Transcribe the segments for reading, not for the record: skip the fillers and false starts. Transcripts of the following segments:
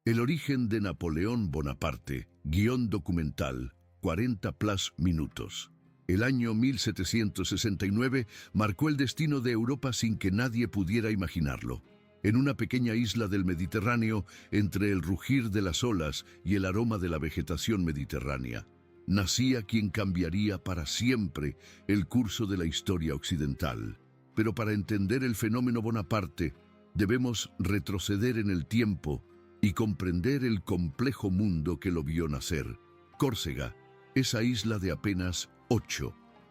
El origen de Napoleón Bonaparte, guión documental, 40+ minutos. El año 1769 marcó el destino de Europa sin que nadie pudiera imaginarlo. En una pequeña isla del Mediterráneo, entre el rugir de las olas y el aroma de la vegetación mediterránea, nacía quien cambiaría para siempre el curso de la historia occidental. Pero para entender el fenómeno Bonaparte, debemos retroceder en el tiempo y comprender el complejo mundo que lo vio nacer. Córcega, esa isla de apenas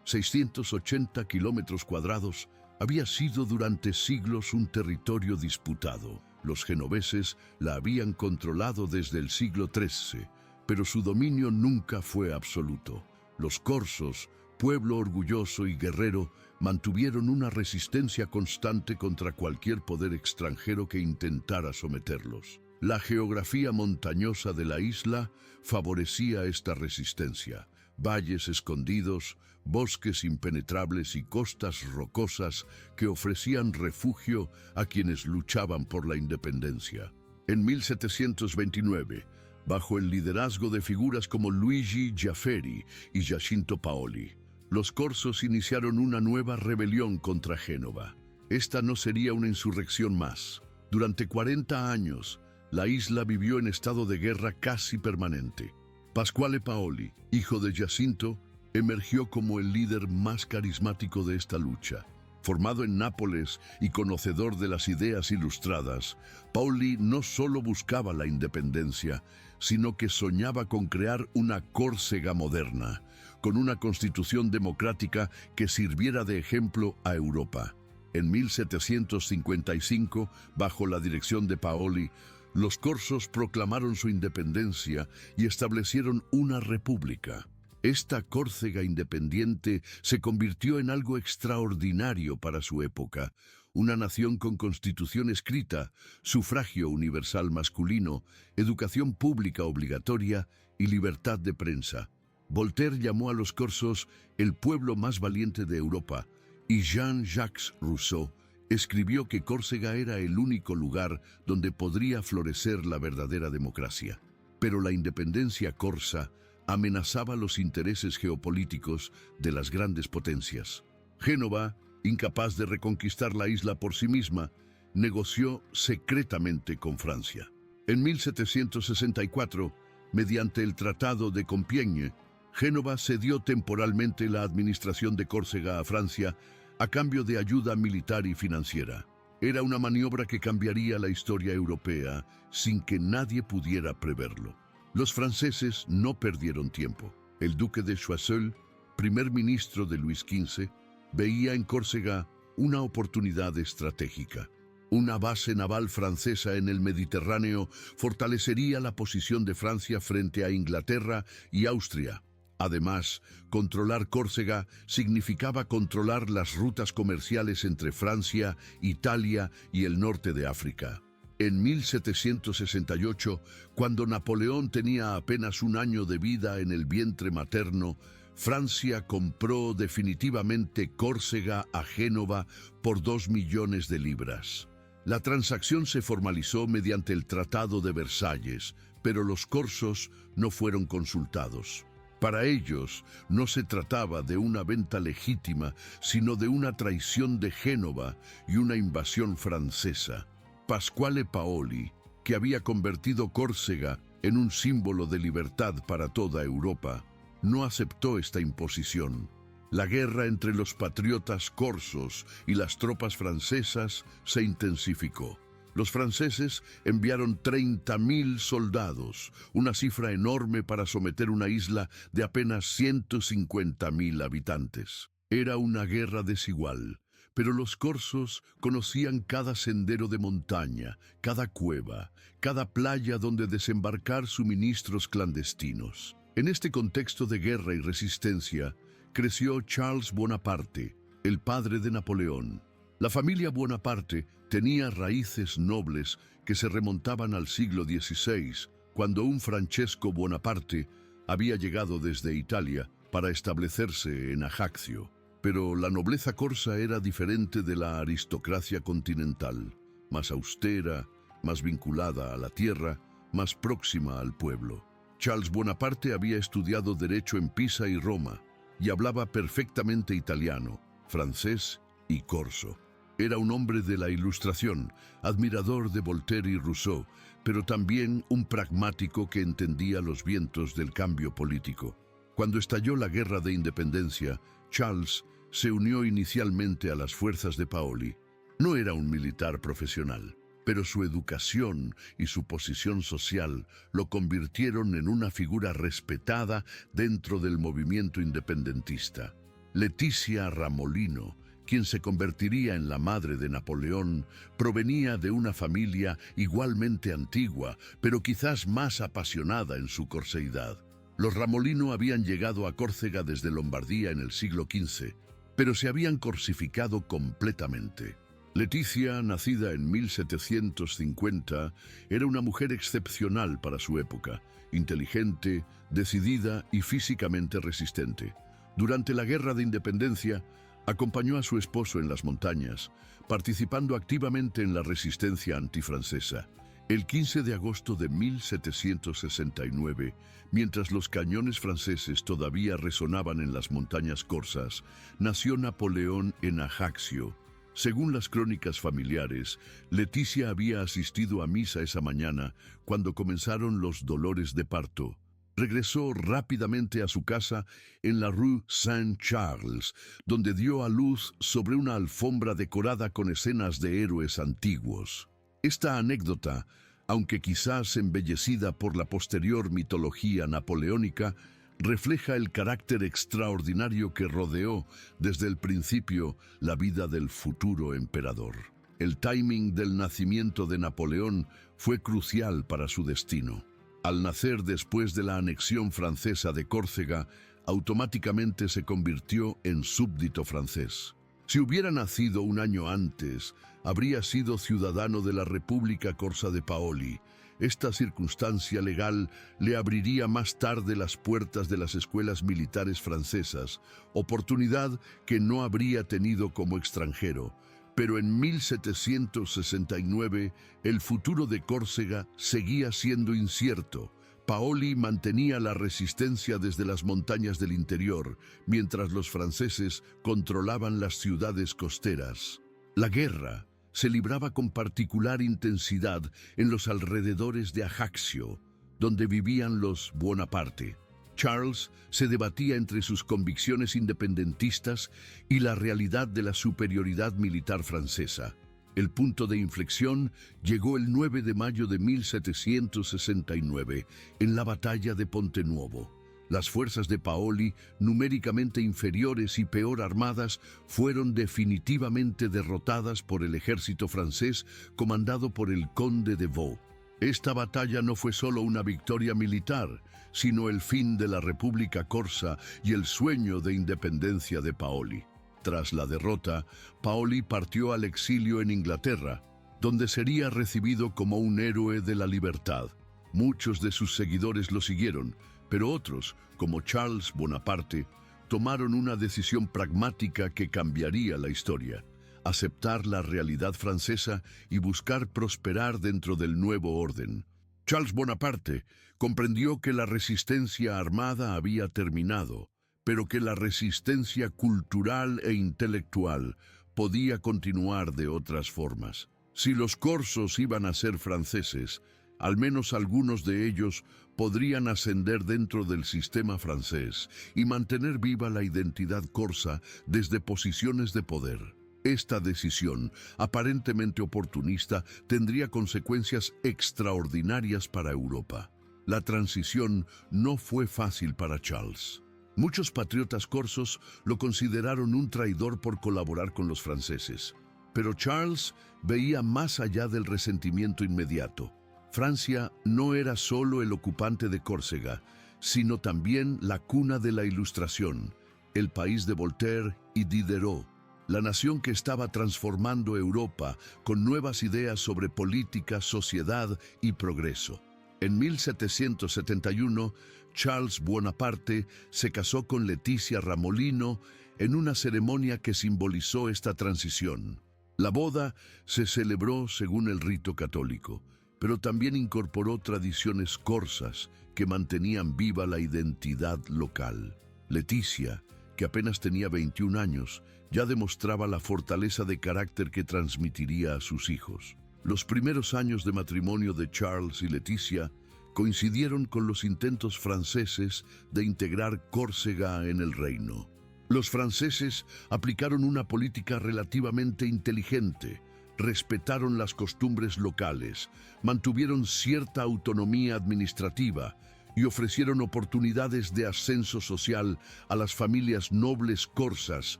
680 kilómetros cuadrados, había sido durante siglos un territorio disputado. Los genoveses la habían controlado desde el siglo XIII, pero su dominio nunca fue absoluto. Los corsos, pueblo orgulloso y guerrero, mantuvieron una resistencia constante contra cualquier poder extranjero que intentara someterlos. La geografía montañosa de la isla favorecía esta resistencia. Valles escondidos, bosques impenetrables y costas rocosas que ofrecían refugio a quienes luchaban por la independencia. En 1729, bajo el liderazgo de figuras como Luigi Giafferi y Giacinto Paoli, los corsos iniciaron una nueva rebelión contra Génova. Esta no sería una insurrección más. Durante 40 años, la isla vivió en estado de guerra casi permanente. Pasquale Paoli, hijo de Giacinto, emergió como el líder más carismático de esta lucha. Formado en Nápoles y conocedor de las ideas ilustradas, Paoli no solo buscaba la independencia, sino que soñaba con crear una Córcega moderna, con una constitución democrática que sirviera de ejemplo a Europa. En 1755, bajo la dirección de Paoli, los corsos proclamaron su independencia y establecieron una república. Esta Córcega independiente se convirtió en algo extraordinario para su época, una nación con constitución escrita, sufragio universal masculino, educación pública obligatoria y libertad de prensa. Voltaire llamó a los corsos el pueblo más valiente de Europa, y Jean-Jacques Rousseau escribió que Córcega era el único lugar donde podría florecer la verdadera democracia. Pero la independencia corsa amenazaba los intereses geopolíticos de las grandes potencias. Génova, incapaz de reconquistar la isla por sí misma, negoció secretamente con Francia. En 1764, mediante el Tratado de Compiègne, Génova cedió temporalmente la administración de Córcega a Francia a cambio de ayuda militar y financiera. Era una maniobra que cambiaría la historia europea sin que nadie pudiera preverlo. Los franceses no perdieron tiempo. El duque de Choiseul, primer ministro de Luis XV, veía en Córcega una oportunidad estratégica. Una base naval francesa en el Mediterráneo fortalecería la posición de Francia frente a Inglaterra y Austria. Además, controlar Córcega significaba controlar las rutas comerciales entre Francia, Italia y el norte de África. En 1768, cuando Napoleón tenía apenas un año de vida en el vientre materno, Francia compró definitivamente Córcega a Génova por 2 millones de libras. La transacción se formalizó mediante el Tratado de Versalles, pero los corsos no fueron consultados. Para ellos, no se trataba de una venta legítima, sino de una traición de Génova y una invasión francesa. Pasquale Paoli, que había convertido Córcega en un símbolo de libertad para toda Europa, no aceptó esta imposición. La guerra entre los patriotas corsos y las tropas francesas se intensificó. Los franceses enviaron 30.000 soldados, una cifra enorme para someter una isla de apenas 150.000 habitantes. Era una guerra desigual, pero los corsos conocían cada sendero de montaña, cada cueva, cada playa donde desembarcar suministros clandestinos. En este contexto de guerra y resistencia, creció Charles Bonaparte, el padre de Napoleón. La familia Bonaparte tenía raíces nobles que se remontaban al siglo XVI, cuando un Francesco Bonaparte había llegado desde Italia para establecerse en Ajaccio. Pero la nobleza corsa era diferente de la aristocracia continental, más austera, más vinculada a la tierra, más próxima al pueblo. Charles Bonaparte había estudiado Derecho en Pisa y Roma y hablaba perfectamente italiano, francés y corso. Era un hombre de la Ilustración, admirador de Voltaire y Rousseau, pero también un pragmático que entendía los vientos del cambio político. Cuando estalló la Guerra de Independencia, Charles se unió inicialmente a las fuerzas de Paoli. No era un militar profesional, pero su educación y su posición social lo convirtieron en una figura respetada dentro del movimiento independentista. Leticia Ramolino, quien se convertiría en la madre de Napoleón, provenía de una familia igualmente antigua, pero quizás más apasionada en su corseidad. Los Ramolino habían llegado a Córcega desde Lombardía en el siglo XV, pero se habían corsificado completamente. Leticia, nacida en 1750, era una mujer excepcional para su época, inteligente, decidida y físicamente resistente. Durante la Guerra de Independencia, acompañó a su esposo en las montañas, participando activamente en la resistencia antifrancesa. El 15 de agosto de 1769, mientras los cañones franceses todavía resonaban en las montañas corsas, nació Napoleón en Ajaccio. Según las crónicas familiares, Leticia había asistido a misa esa mañana cuando comenzaron los dolores de parto. Regresó rápidamente a su casa en la Rue Saint-Charles, donde dio a luz sobre una alfombra decorada con escenas de héroes antiguos. Esta anécdota, aunque quizás embellecida por la posterior mitología napoleónica, refleja el carácter extraordinario que rodeó desde el principio la vida del futuro emperador. El timing del nacimiento de Napoleón fue crucial para su destino. Al nacer después de la anexión francesa de Córcega, automáticamente se convirtió en súbdito francés. Si hubiera nacido un año antes, habría sido ciudadano de la República Corsa de Paoli. Esta circunstancia legal le abriría más tarde las puertas de las escuelas militares francesas, oportunidad que no habría tenido como extranjero. Pero en 1769 el futuro de Córcega seguía siendo incierto. Paoli mantenía la resistencia desde las montañas del interior, mientras los franceses controlaban las ciudades costeras. La guerra se libraba con particular intensidad en los alrededores de Ajaccio, donde vivían los Bonaparte. Charles se debatía entre sus convicciones independentistas y la realidad de la superioridad militar francesa. El punto de inflexión llegó el 9 de mayo de 1769, en la batalla de Ponte Nuovo. Las fuerzas de Paoli, numéricamente inferiores y peor armadas, fueron definitivamente derrotadas por el ejército francés comandado por el conde de Vaux. Esta batalla no fue solo una victoria militar, sino el fin de la República Corsa y el sueño de independencia de Paoli. Tras la derrota, Paoli partió al exilio en Inglaterra, donde sería recibido como un héroe de la libertad. Muchos de sus seguidores lo siguieron, pero otros, como Charles Bonaparte, tomaron una decisión pragmática que cambiaría la historia: aceptar la realidad francesa y buscar prosperar dentro del nuevo orden. Charles Bonaparte comprendió que la resistencia armada había terminado, pero que la resistencia cultural e intelectual podía continuar de otras formas. Si los corsos iban a ser franceses, al menos algunos de ellos podrían ascender dentro del sistema francés y mantener viva la identidad corsa desde posiciones de poder. Esta decisión, aparentemente oportunista, tendría consecuencias extraordinarias para Europa. La transición no fue fácil para Charles. Muchos patriotas corsos lo consideraron un traidor por colaborar con los franceses. Pero Charles veía más allá del resentimiento inmediato. Francia no era solo el ocupante de Córcega, sino también la cuna de la Ilustración, el país de Voltaire y Diderot, la nación que estaba transformando Europa con nuevas ideas sobre política, sociedad y progreso. En 1771, Charles Bonaparte se casó con Leticia Ramolino en una ceremonia que simbolizó esta transición. La boda se celebró según el rito católico, pero también incorporó tradiciones corsas que mantenían viva la identidad local. Leticia, que apenas tenía 21 años, ya demostraba la fortaleza de carácter que transmitiría a sus hijos. Los primeros años de matrimonio de Charles y Leticia coincidieron con los intentos franceses de integrar Córcega en el reino. Los franceses aplicaron una política relativamente inteligente, respetaron las costumbres locales, mantuvieron cierta autonomía administrativa y ofrecieron oportunidades de ascenso social a las familias nobles corsas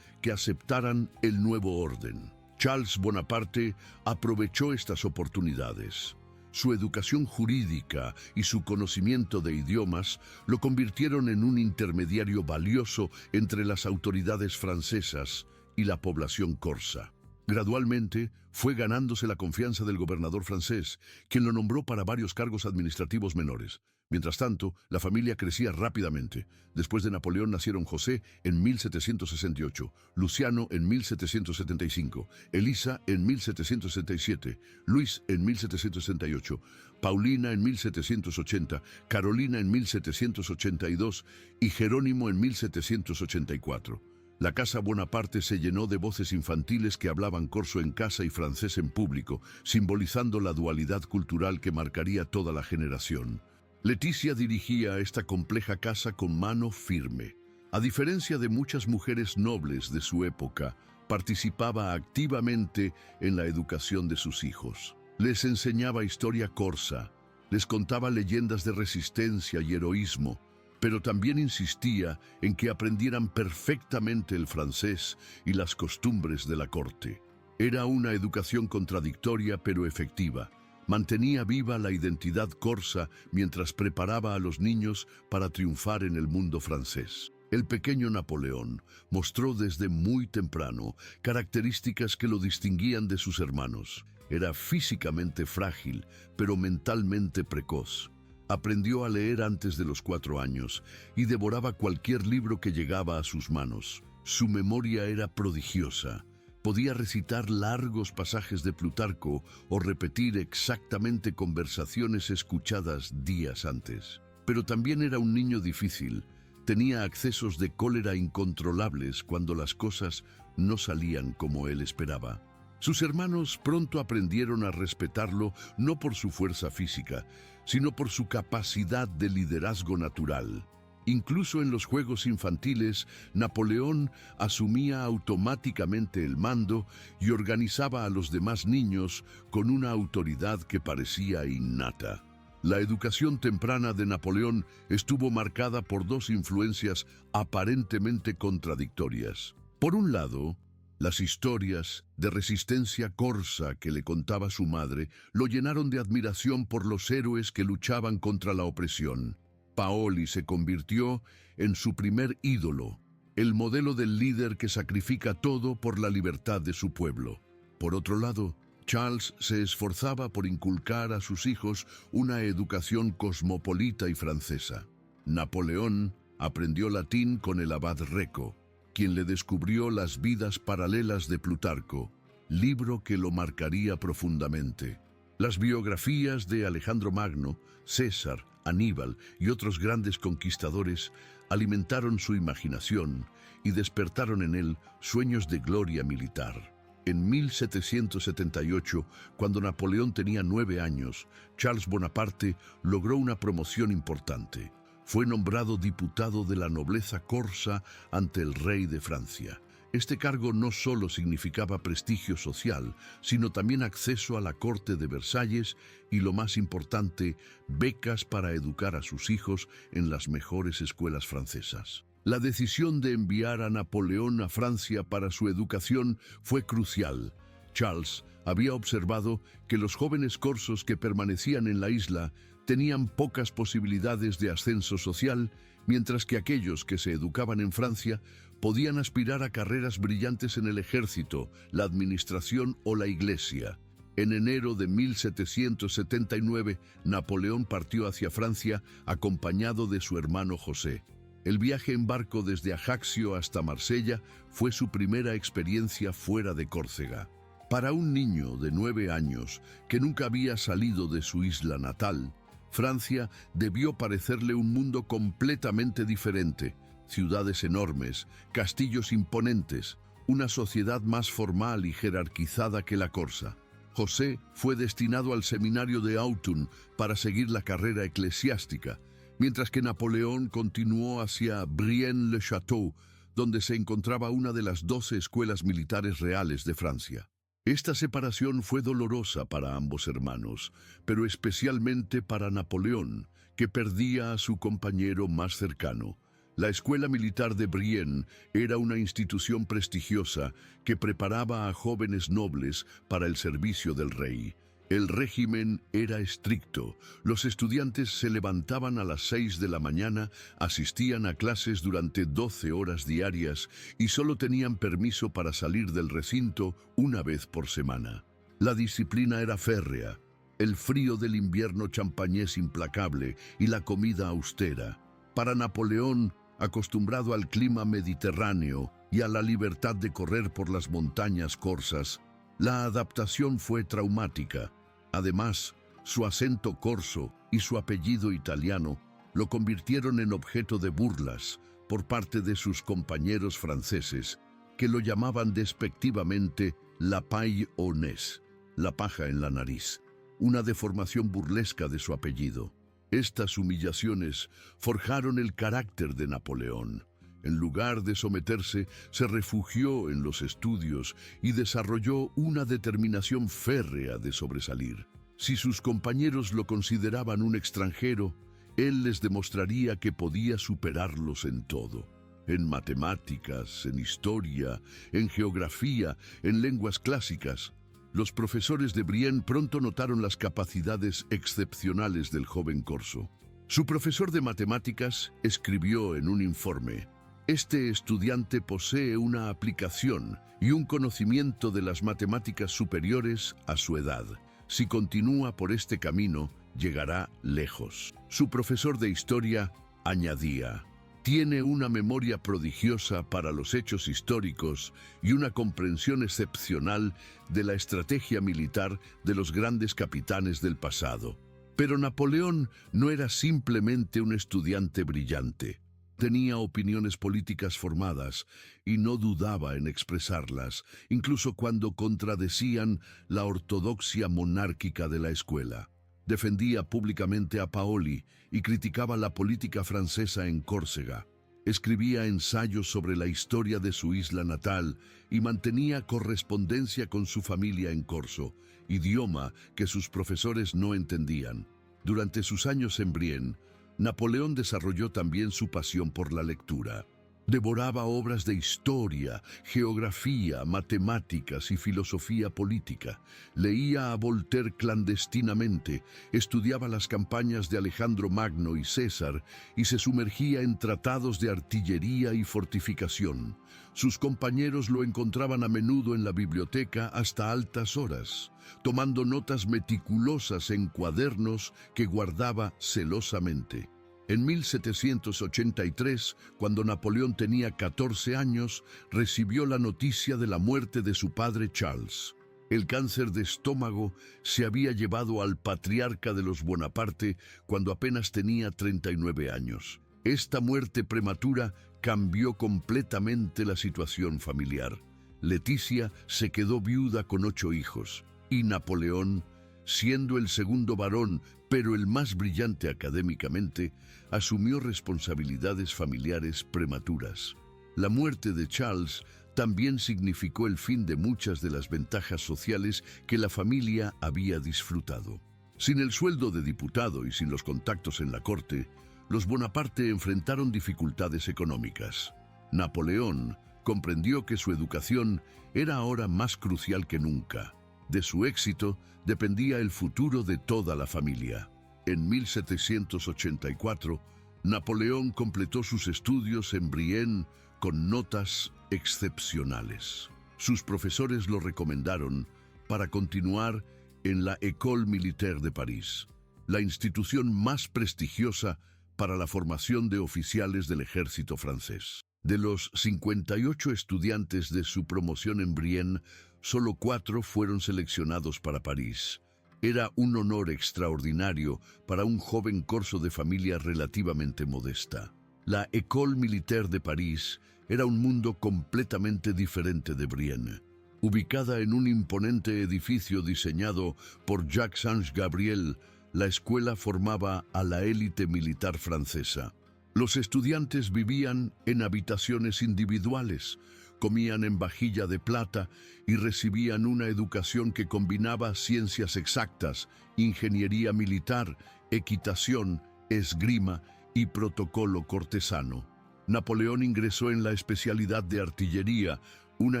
que aceptaran el nuevo orden. Charles Bonaparte aprovechó estas oportunidades. Su educación jurídica y su conocimiento de idiomas lo convirtieron en un intermediario valioso entre las autoridades francesas y la población corsa. Gradualmente, fue ganándose la confianza del gobernador francés, quien lo nombró para varios cargos administrativos menores. Mientras tanto, la familia crecía rápidamente. Después de Napoleón nacieron José en 1768, Luciano en 1775, Elisa en 1767, Luis en 1768, Paulina en 1780, Carolina en 1782 y Jerónimo en 1784. La casa Bonaparte se llenó de voces infantiles que hablaban corso en casa y francés en público, simbolizando la dualidad cultural que marcaría toda la generación. Leticia dirigía esta compleja casa con mano firme. A diferencia de muchas mujeres nobles de su época, participaba activamente en la educación de sus hijos. Les enseñaba historia corsa, les contaba leyendas de resistencia y heroísmo, pero también insistía en que aprendieran perfectamente el francés y las costumbres de la corte. Era una educación contradictoria pero efectiva. Mantenía viva la identidad corsa mientras preparaba a los niños para triunfar en el mundo francés. El pequeño Napoleón mostró desde muy temprano características que lo distinguían de sus hermanos. Era físicamente frágil, pero mentalmente precoz. Aprendió a leer antes de los 4 años y devoraba cualquier libro que llegaba a sus manos. Su memoria era prodigiosa. Podía recitar largos pasajes de Plutarco o repetir exactamente conversaciones escuchadas días antes. Pero también era un niño difícil. Tenía accesos de cólera incontrolables cuando las cosas no salían como él esperaba. Sus hermanos pronto aprendieron a respetarlo no por su fuerza física, sino por su capacidad de liderazgo natural. Incluso en los juegos infantiles, Napoleón asumía automáticamente el mando y organizaba a los demás niños con una autoridad que parecía innata. La educación temprana de Napoleón estuvo marcada por 2 influencias aparentemente contradictorias. Por un lado, las historias de resistencia corsa que le contaba su madre lo llenaron de admiración por los héroes que luchaban contra la opresión. Paoli se convirtió en su primer ídolo, el modelo del líder que sacrifica todo por la libertad de su pueblo. Por otro lado, Charles se esforzaba por inculcar a sus hijos una educación cosmopolita y francesa. Napoleón aprendió latín con el abad Reco, quien le descubrió las vidas paralelas de Plutarco, libro que lo marcaría profundamente. Las biografías de Alejandro Magno, César, Aníbal y otros grandes conquistadores alimentaron su imaginación y despertaron en él sueños de gloria militar. En 1778, cuando Napoleón tenía 9 años, Charles Bonaparte logró una promoción importante. Fue nombrado diputado de la nobleza corsa ante el rey de Francia. Este cargo no solo significaba prestigio social, sino también acceso a la corte de Versalles y, lo más importante, becas para educar a sus hijos en las mejores escuelas francesas. La decisión de enviar a Napoleón a Francia para su educación fue crucial. Charles había observado que los jóvenes corsos que permanecían en la isla tenían pocas posibilidades de ascenso social, mientras que aquellos que se educaban en Francia podían aspirar a carreras brillantes en el ejército, la administración o la iglesia. En enero de 1779, Napoleón partió hacia Francia acompañado de su hermano José. El viaje en barco desde Ajaccio hasta Marsella fue su primera experiencia fuera de Córcega. Para un niño de 9 años que nunca había salido de su isla natal, Francia debió parecerle un mundo completamente diferente. Ciudades enormes, castillos imponentes, una sociedad más formal y jerarquizada que la corsa. José fue destinado al seminario de Autun para seguir la carrera eclesiástica, mientras que Napoleón continuó hacia Brienne-le-Château, donde se encontraba una de las 12 escuelas militares reales de Francia. Esta separación fue dolorosa para ambos hermanos, pero especialmente para Napoleón, que perdía a su compañero más cercano. La Escuela Militar de Brienne era una institución prestigiosa que preparaba a jóvenes nobles para el servicio del rey. El régimen era estricto. Los estudiantes se levantaban a las 6 de la mañana, asistían a clases durante 12 horas diarias y solo tenían permiso para salir del recinto una vez por semana. La disciplina era férrea, el frío del invierno champañés implacable y la comida austera. Para Napoleón, acostumbrado al clima mediterráneo y a la libertad de correr por las montañas corsas, la adaptación fue traumática. Además, su acento corso y su apellido italiano lo convirtieron en objeto de burlas por parte de sus compañeros franceses, que lo llamaban despectivamente la paille au nez, la paja en la nariz, una deformación burlesca de su apellido. Estas humillaciones forjaron el carácter de Napoleón. En lugar de someterse, se refugió en los estudios y desarrolló una determinación férrea de sobresalir. Si sus compañeros lo consideraban un extranjero, él les demostraría que podía superarlos en todo. En matemáticas, en historia, en geografía, en lenguas clásicas. Los profesores de Brienne pronto notaron las capacidades excepcionales del joven corso. Su profesor de matemáticas escribió en un informe: "Este estudiante posee una aplicación y un conocimiento de las matemáticas superiores a su edad. Si continúa por este camino, llegará lejos". Su profesor de historia añadía: "Tiene una memoria prodigiosa para los hechos históricos y una comprensión excepcional de la estrategia militar de los grandes capitanes del pasado". Pero Napoleón no era simplemente un estudiante brillante. Tenía opiniones políticas formadas y no dudaba en expresarlas, incluso cuando contradecían la ortodoxia monárquica de la escuela. Defendía públicamente a Paoli y criticaba la política francesa en Córcega. Escribía ensayos sobre la historia de su isla natal y mantenía correspondencia con su familia en corso, idioma que sus profesores no entendían. Durante sus años en Brienne, Napoleón desarrolló también su pasión por la lectura. Devoraba obras de historia, geografía, matemáticas y filosofía política. Leía a Voltaire clandestinamente, estudiaba las campañas de Alejandro Magno y César y se sumergía en tratados de artillería y fortificación. Sus compañeros lo encontraban a menudo en la biblioteca hasta altas horas, tomando notas meticulosas en cuadernos que guardaba celosamente. En 1783, cuando Napoleón tenía 14 años, recibió la noticia de la muerte de su padre Charles. El cáncer de estómago se había llevado al patriarca de los Bonaparte cuando apenas tenía 39 años. Esta muerte prematura cambió completamente la situación familiar. Leticia se quedó viuda con 8 hijos, y Napoleón, siendo el segundo varón, pero el más brillante académicamente, asumió responsabilidades familiares prematuras. La muerte de Charles también significó el fin de muchas de las ventajas sociales que la familia había disfrutado. Sin el sueldo de diputado y sin los contactos en la corte, los Bonaparte enfrentaron dificultades económicas. Napoleón comprendió que su educación era ahora más crucial que nunca. De su éxito dependía el futuro de toda la familia. En 1784, Napoleón completó sus estudios en Brienne con notas excepcionales. Sus profesores lo recomendaron para continuar en la École Militaire de París, la institución más prestigiosa para la formación de oficiales del ejército francés. De los 58 estudiantes de su promoción en Brienne, solo 4 fueron seleccionados para París. Era un honor extraordinario para un joven corso de familia relativamente modesta. La École Militaire de París era un mundo completamente diferente de Brienne. Ubicada en un imponente edificio diseñado por Jacques Saint-Gabriel, la escuela formaba a la élite militar francesa. Los estudiantes vivían en habitaciones individuales, comían en vajilla de plata y recibían una educación que combinaba ciencias exactas, ingeniería militar, equitación, esgrima y protocolo cortesano. Napoleón ingresó en la especialidad de artillería, una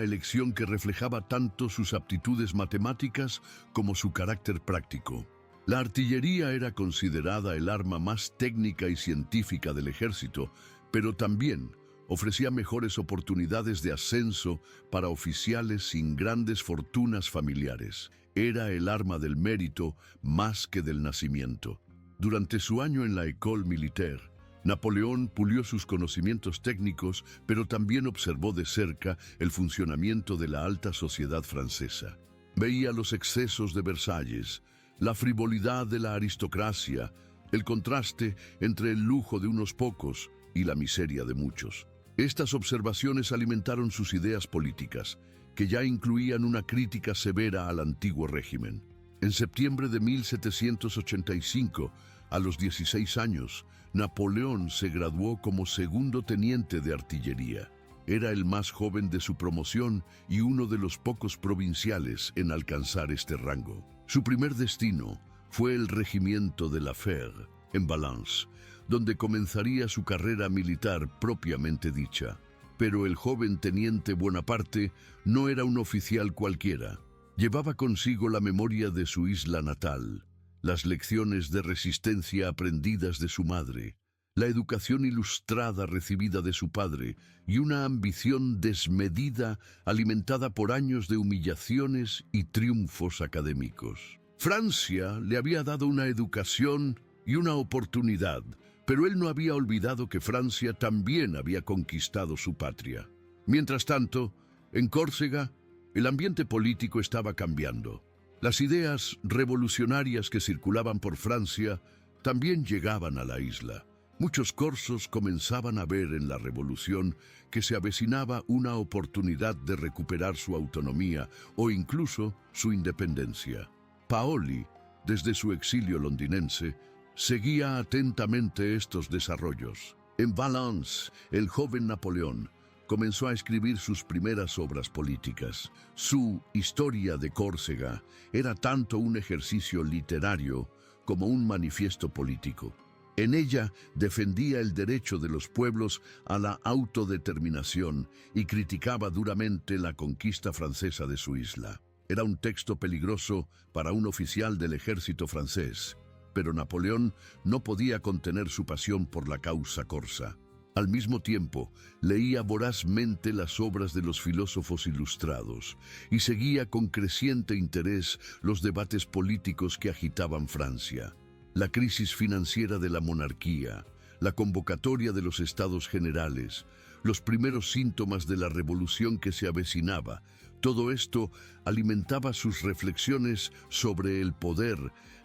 elección que reflejaba tanto sus aptitudes matemáticas como su carácter práctico. La artillería era considerada el arma más técnica y científica del ejército, pero también ofrecía mejores oportunidades de ascenso para oficiales sin grandes fortunas familiares. Era el arma del mérito más que del nacimiento. Durante su año en la École Militaire, Napoleón pulió sus conocimientos técnicos, pero también observó de cerca el funcionamiento de la alta sociedad francesa. Veía los excesos de Versalles, la frivolidad de la aristocracia, el contraste entre el lujo de unos pocos y la miseria de muchos. Estas observaciones alimentaron sus ideas políticas, que ya incluían una crítica severa al antiguo régimen. En septiembre de 1785, a los 16 años, Napoleón se graduó como segundo teniente de artillería. Era el más joven de su promoción y uno de los pocos provinciales en alcanzar este rango. Su primer destino fue el regimiento de La Fère, en Valence, donde comenzaría su carrera militar propiamente dicha. Pero el joven teniente Bonaparte no era un oficial cualquiera. Llevaba consigo la memoria de su isla natal, las lecciones de resistencia aprendidas de su madre, la educación ilustrada recibida de su padre y una ambición desmedida alimentada por años de humillaciones y triunfos académicos. Francia le había dado una educación y una oportunidad, pero él no había olvidado que Francia también había conquistado su patria. Mientras tanto, en Córcega, el ambiente político estaba cambiando. Las ideas revolucionarias que circulaban por Francia también llegaban a la isla. Muchos corsos comenzaban a ver en la revolución que se avecinaba una oportunidad de recuperar su autonomía o incluso su independencia. Paoli, desde su exilio londinense, seguía atentamente estos desarrollos. En Valence, el joven Napoleón comenzó a escribir sus primeras obras políticas. Su Historia de Córcega era tanto un ejercicio literario como un manifiesto político. En ella defendía el derecho de los pueblos a la autodeterminación y criticaba duramente la conquista francesa de su isla. Era un texto peligroso para un oficial del ejército francés, pero Napoleón no podía contener su pasión por la causa corsa. Al mismo tiempo, leía vorazmente las obras de los filósofos ilustrados y seguía con creciente interés los debates políticos que agitaban Francia. La crisis financiera de la monarquía, la convocatoria de los estados generales, los primeros síntomas de la revolución que se avecinaba, todo esto alimentaba sus reflexiones sobre el poder,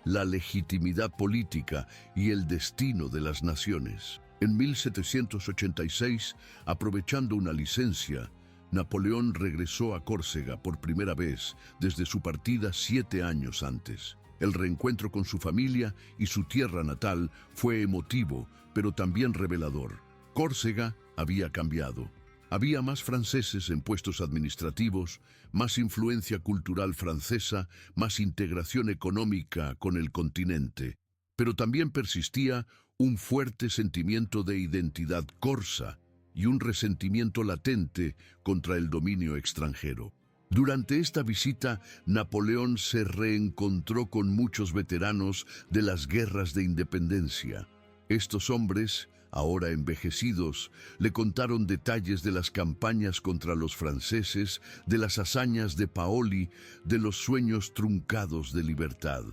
la legitimidad política y el destino de las naciones. En 1786, aprovechando una licencia, Napoleón regresó a Córcega por primera vez desde su partida 7 años antes. El reencuentro con su familia y su tierra natal fue emotivo, pero también revelador. Córcega había cambiado. Había más franceses en puestos administrativos, más influencia cultural francesa, más integración económica con el continente. Pero también persistía un fuerte sentimiento de identidad corsa y un resentimiento latente contra el dominio extranjero. Durante esta visita, Napoleón se reencontró con muchos veteranos de las guerras de independencia. Estos hombres, ahora envejecidos, le contaron detalles de las campañas contra los franceses, de las hazañas de Paoli, de los sueños truncados de libertad.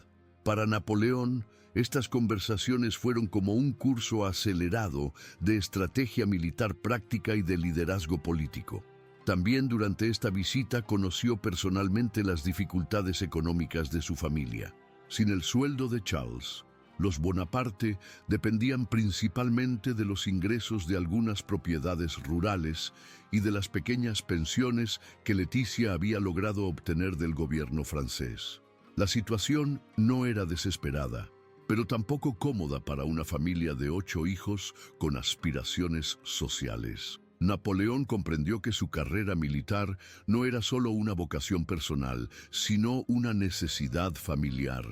Para Napoleón, estas conversaciones fueron como un curso acelerado de estrategia militar práctica y de liderazgo político. También durante esta visita conoció personalmente las dificultades económicas de su familia. Sin el sueldo de Charles, los Bonaparte dependían principalmente de los ingresos de algunas propiedades rurales y de las pequeñas pensiones que Leticia había logrado obtener del gobierno francés. La situación no era desesperada, pero tampoco cómoda para una familia de 8 hijos con aspiraciones sociales. Napoleón comprendió que su carrera militar no era solo una vocación personal, sino una necesidad familiar.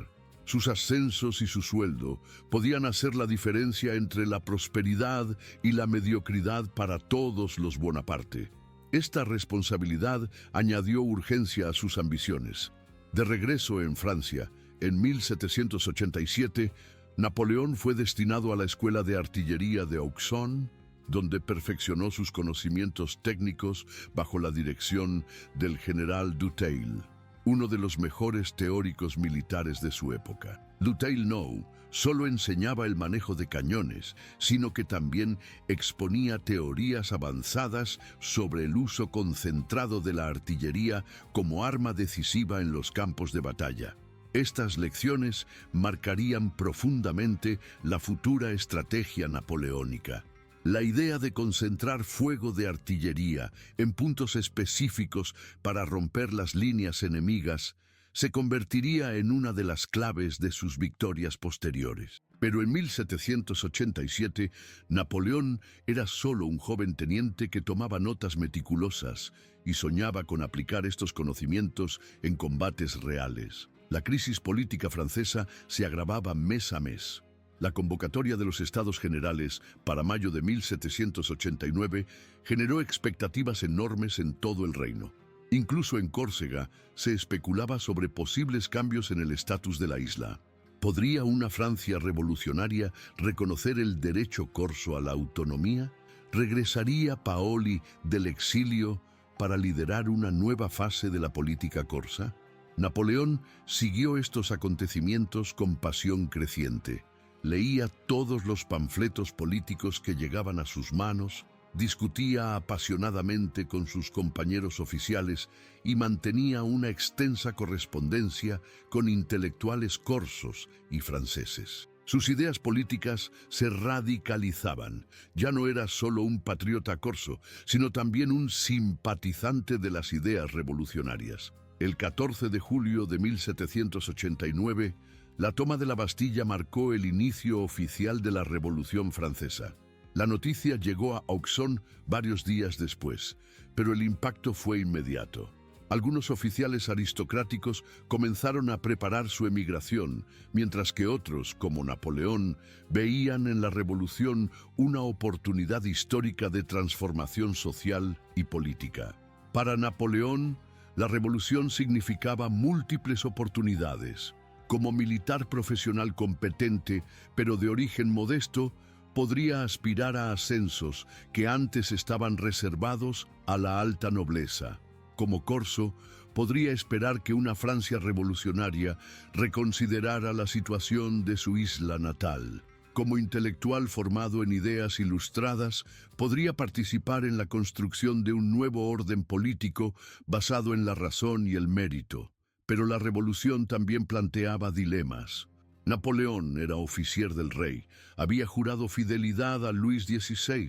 Sus ascensos y su sueldo podían hacer la diferencia entre la prosperidad y la mediocridad para todos los Bonaparte. Esta responsabilidad añadió urgencia a sus ambiciones. De regreso en Francia, en 1787, Napoleón fue destinado a la Escuela de Artillería de Auxonne, donde perfeccionó sus conocimientos técnicos bajo la dirección del general Dutheil, uno de los mejores teóricos militares de su época. Dutheil no solo enseñaba el manejo de cañones, sino que también exponía teorías avanzadas sobre el uso concentrado de la artillería como arma decisiva en los campos de batalla. Estas lecciones marcarían profundamente la futura estrategia napoleónica. La idea de concentrar fuego de artillería en puntos específicos para romper las líneas enemigas se convertiría en una de las claves de sus victorias posteriores. Pero en 1787, Napoleón era solo un joven teniente que tomaba notas meticulosas y soñaba con aplicar estos conocimientos en combates reales. La crisis política francesa se agravaba mes a mes. La convocatoria de los Estados Generales para mayo de 1789 generó expectativas enormes en todo el reino. Incluso en Córcega se especulaba sobre posibles cambios en el estatus de la isla. ¿Podría una Francia revolucionaria reconocer el derecho corso a la autonomía? ¿Regresaría Paoli del exilio para liderar una nueva fase de la política corsa? Napoleón siguió estos acontecimientos con pasión creciente. Leía todos los panfletos políticos que llegaban a sus manos, discutía apasionadamente con sus compañeros oficiales y mantenía una extensa correspondencia con intelectuales corsos y franceses. Sus ideas políticas se radicalizaban. Ya no era solo un patriota corso, sino también un simpatizante de las ideas revolucionarias. El 14 de julio de 1789, la toma de la Bastilla marcó el inicio oficial de la Revolución Francesa. La noticia llegó a Auxonne varios días después, pero el impacto fue inmediato. Algunos oficiales aristocráticos comenzaron a preparar su emigración, mientras que otros, como Napoleón, veían en la revolución una oportunidad histórica de transformación social y política. Para Napoleón, la revolución significaba múltiples oportunidades. Como militar profesional competente, pero de origen modesto, podría aspirar a ascensos que antes estaban reservados a la alta nobleza. Como corso, podría esperar que una Francia revolucionaria reconsiderara la situación de su isla natal. Como intelectual formado en ideas ilustradas, podría participar en la construcción de un nuevo orden político basado en la razón y el mérito. Pero la revolución también planteaba dilemas. Napoleón era oficial del rey, había jurado fidelidad a Luis XVI.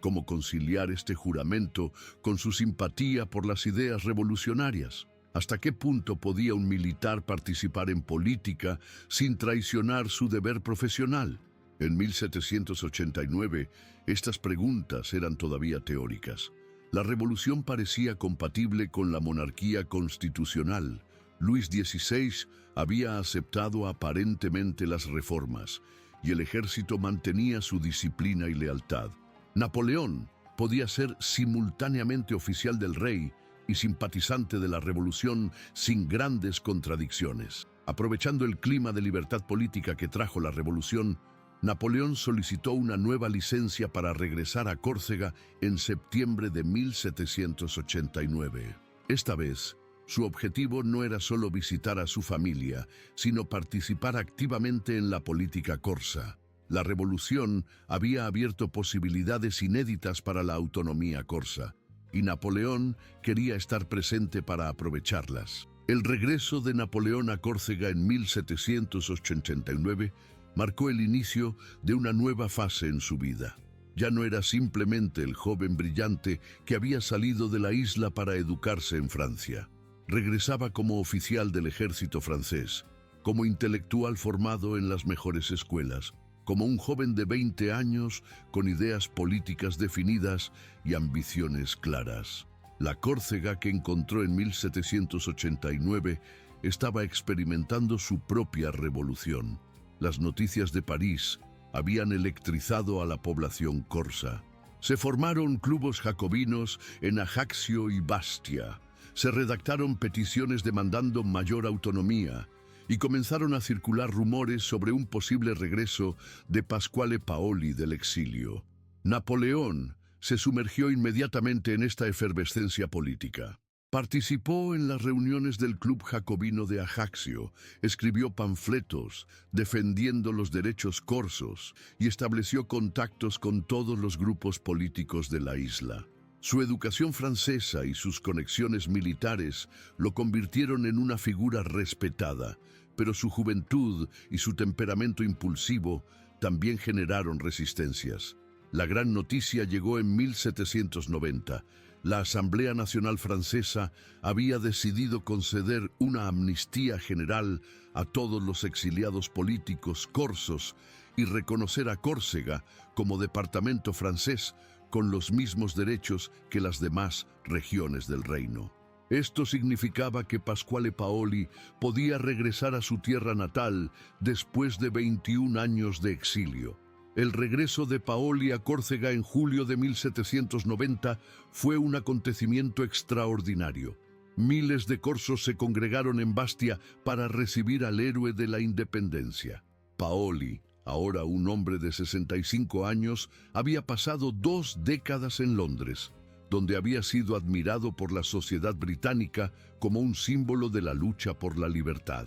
¿Cómo conciliar este juramento con su simpatía por las ideas revolucionarias? ¿Hasta qué punto podía un militar participar en política sin traicionar su deber profesional? En 1789, estas preguntas eran todavía teóricas. La revolución parecía compatible con la monarquía constitucional. Luis XVI había aceptado aparentemente las reformas y el ejército mantenía su disciplina y lealtad. Napoleón podía ser simultáneamente oficial del rey y simpatizante de la revolución sin grandes contradicciones. Aprovechando el clima de libertad política que trajo la revolución, Napoleón solicitó una nueva licencia para regresar a Córcega en septiembre de 1789. Esta vez, su objetivo no era solo visitar a su familia, sino participar activamente en la política corsa. La revolución había abierto posibilidades inéditas para la autonomía corsa. y Napoleón quería estar presente para aprovecharlas. El regreso de Napoleón a Córcega en 1789 marcó el inicio de una nueva fase en su vida. Ya no era simplemente el joven brillante que había salido de la isla para educarse en Francia. Regresaba como oficial del ejército francés, como intelectual formado en las mejores escuelas, como un joven de 20 años con ideas políticas definidas y ambiciones claras. La Córcega que encontró en 1789 estaba experimentando su propia revolución. Las noticias de París habían electrizado a la población corsa. Se formaron clubes jacobinos en Ajaccio y Bastia. Se redactaron peticiones demandando mayor autonomía y comenzaron a circular rumores sobre un posible regreso de Pasquale Paoli del exilio. Napoleón se sumergió inmediatamente en esta efervescencia política. Participó en las reuniones del Club Jacobino de Ajaccio, escribió panfletos defendiendo los derechos corsos y estableció contactos con todos los grupos políticos de la isla. Su educación francesa y sus conexiones militares lo convirtieron en una figura respetada, pero su juventud y su temperamento impulsivo también generaron resistencias. La gran noticia llegó en 1790. La Asamblea Nacional Francesa había decidido conceder una amnistía general a todos los exiliados políticos corsos y reconocer a Córcega como departamento francés con los mismos derechos que las demás regiones del reino. Esto significaba que Pasquale Paoli podía regresar a su tierra natal después de 21 años de exilio. El regreso de Paoli a Córcega en julio de 1790 fue un acontecimiento extraordinario. Miles de corsos se congregaron en Bastia para recibir al héroe de la independencia. Paoli, ahora un hombre de 65 años, había pasado 2 décadas en Londres, donde había sido admirado por la sociedad británica como un símbolo de la lucha por la libertad.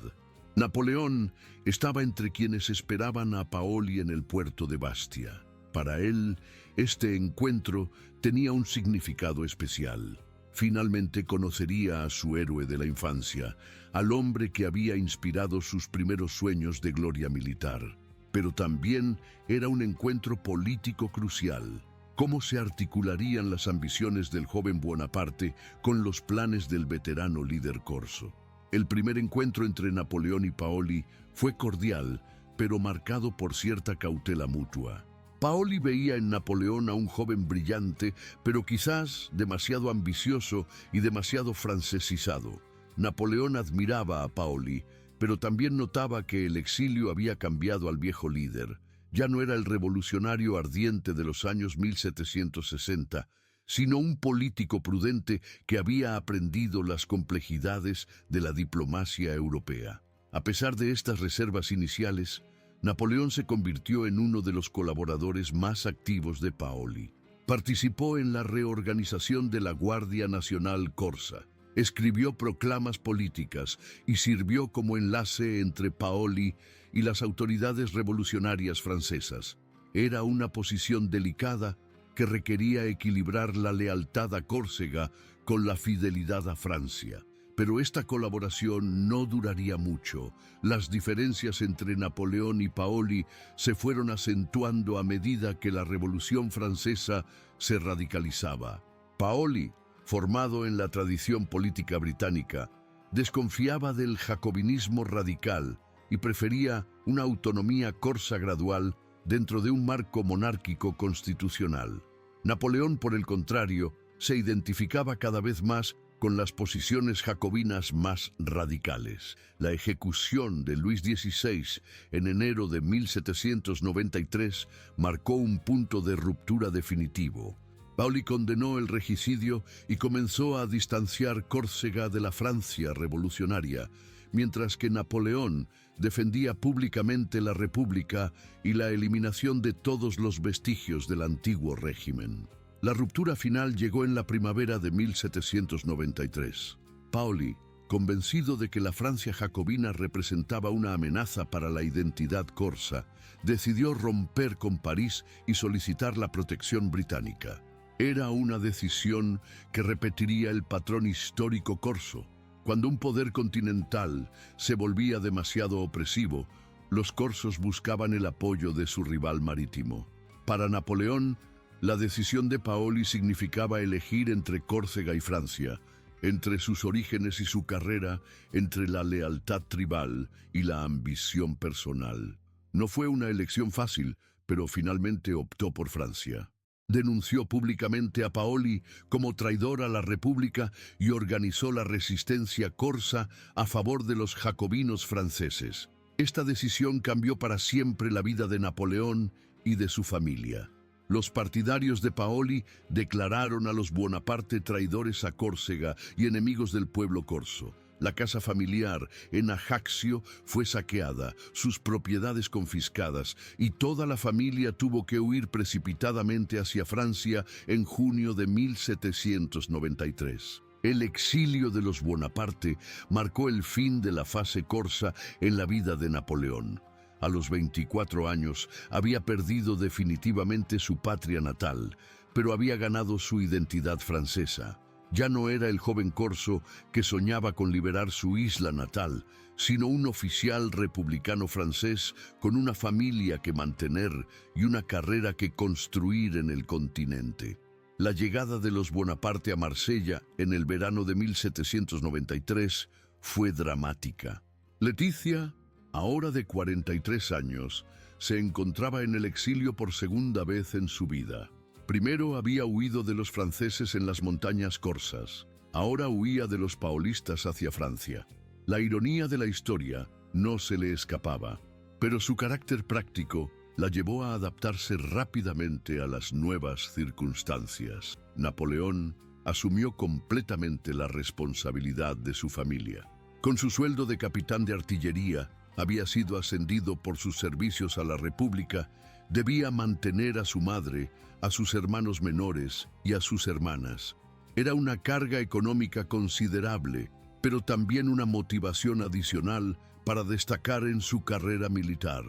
Napoleón estaba entre quienes esperaban a Paoli en el puerto de Bastia. Para él, este encuentro tenía un significado especial. Finalmente conocería a su héroe de la infancia, al hombre que había inspirado sus primeros sueños de gloria militar. Pero también era un encuentro político crucial. ¿Cómo se articularían las ambiciones del joven Bonaparte con los planes del veterano líder corso? El primer encuentro entre Napoleón y Paoli fue cordial, pero marcado por cierta cautela mutua. Paoli veía en Napoleón a un joven brillante, pero quizás demasiado ambicioso y demasiado francesizado. Napoleón admiraba a Paoli, pero también notaba que el exilio había cambiado al viejo líder. Ya no era el revolucionario ardiente de los años 1760, sino un político prudente que había aprendido las complejidades de la diplomacia europea. A pesar de estas reservas iniciales, Napoleón se convirtió en uno de los colaboradores más activos de Paoli. Participó en la reorganización de la Guardia Nacional Corsa, escribió proclamas políticas y sirvió como enlace entre Paoli y las autoridades revolucionarias francesas. Era una posición delicada que requería equilibrar la lealtad a Córcega con la fidelidad a Francia. Pero esta colaboración no duraría mucho. Las diferencias entre Napoleón y Paoli se fueron acentuando a medida que la Revolución Francesa se radicalizaba. Paoli, formado en la tradición política británica, desconfiaba del jacobinismo radical y prefería una autonomía corsa gradual dentro de un marco monárquico constitucional. Napoleón, por el contrario, se identificaba cada vez más con las posiciones jacobinas más radicales. La ejecución de Luis XVI en enero de 1793 marcó un punto de ruptura definitivo. Paoli condenó el regicidio y comenzó a distanciar Córcega de la Francia revolucionaria, mientras que Napoleón defendía públicamente la República y la eliminación de todos los vestigios del antiguo régimen. La ruptura final llegó en la primavera de 1793. Paoli, convencido de que la Francia jacobina representaba una amenaza para la identidad corsa, decidió romper con París y solicitar la protección británica. Era una decisión que repetiría el patrón histórico corso. Cuando un poder continental se volvía demasiado opresivo, los corsos buscaban el apoyo de su rival marítimo. Para Napoleón, la decisión de Paoli significaba elegir entre Córcega y Francia, entre sus orígenes y su carrera, entre la lealtad tribal y la ambición personal. No fue una elección fácil, pero finalmente optó por Francia. Denunció públicamente a Paoli como traidor a la República y organizó la resistencia corsa a favor de los jacobinos franceses. Esta decisión cambió para siempre la vida de Napoleón y de su familia. Los partidarios de Paoli declararon a los Bonaparte traidores a Córcega y enemigos del pueblo corso. La casa familiar en Ajaccio fue saqueada, sus propiedades confiscadas y toda la familia tuvo que huir precipitadamente hacia Francia en junio de 1793. El exilio de los Bonaparte marcó el fin de la fase corsa en la vida de Napoleón. A los 24 años había perdido definitivamente su patria natal, pero había ganado su identidad francesa. Ya no era el joven corso que soñaba con liberar su isla natal, sino un oficial republicano francés con una familia que mantener y una carrera que construir en el continente. La llegada de los Bonaparte a Marsella en el verano de 1793 fue dramática. Leticia, ahora de 43 años, se encontraba en el exilio por segunda vez en su vida. Primero había huido de los franceses en las montañas corsas. Ahora huía de los paolistas hacia Francia. La ironía de la historia no se le escapaba, pero su carácter práctico la llevó a adaptarse rápidamente a las nuevas circunstancias. Napoleón asumió completamente la responsabilidad de su familia. Con su sueldo de capitán de artillería, había sido ascendido por sus servicios a la República, debía mantener a su madre, a sus hermanos menores y a sus hermanas. Era una carga económica considerable, pero también una motivación adicional para destacar en su carrera militar.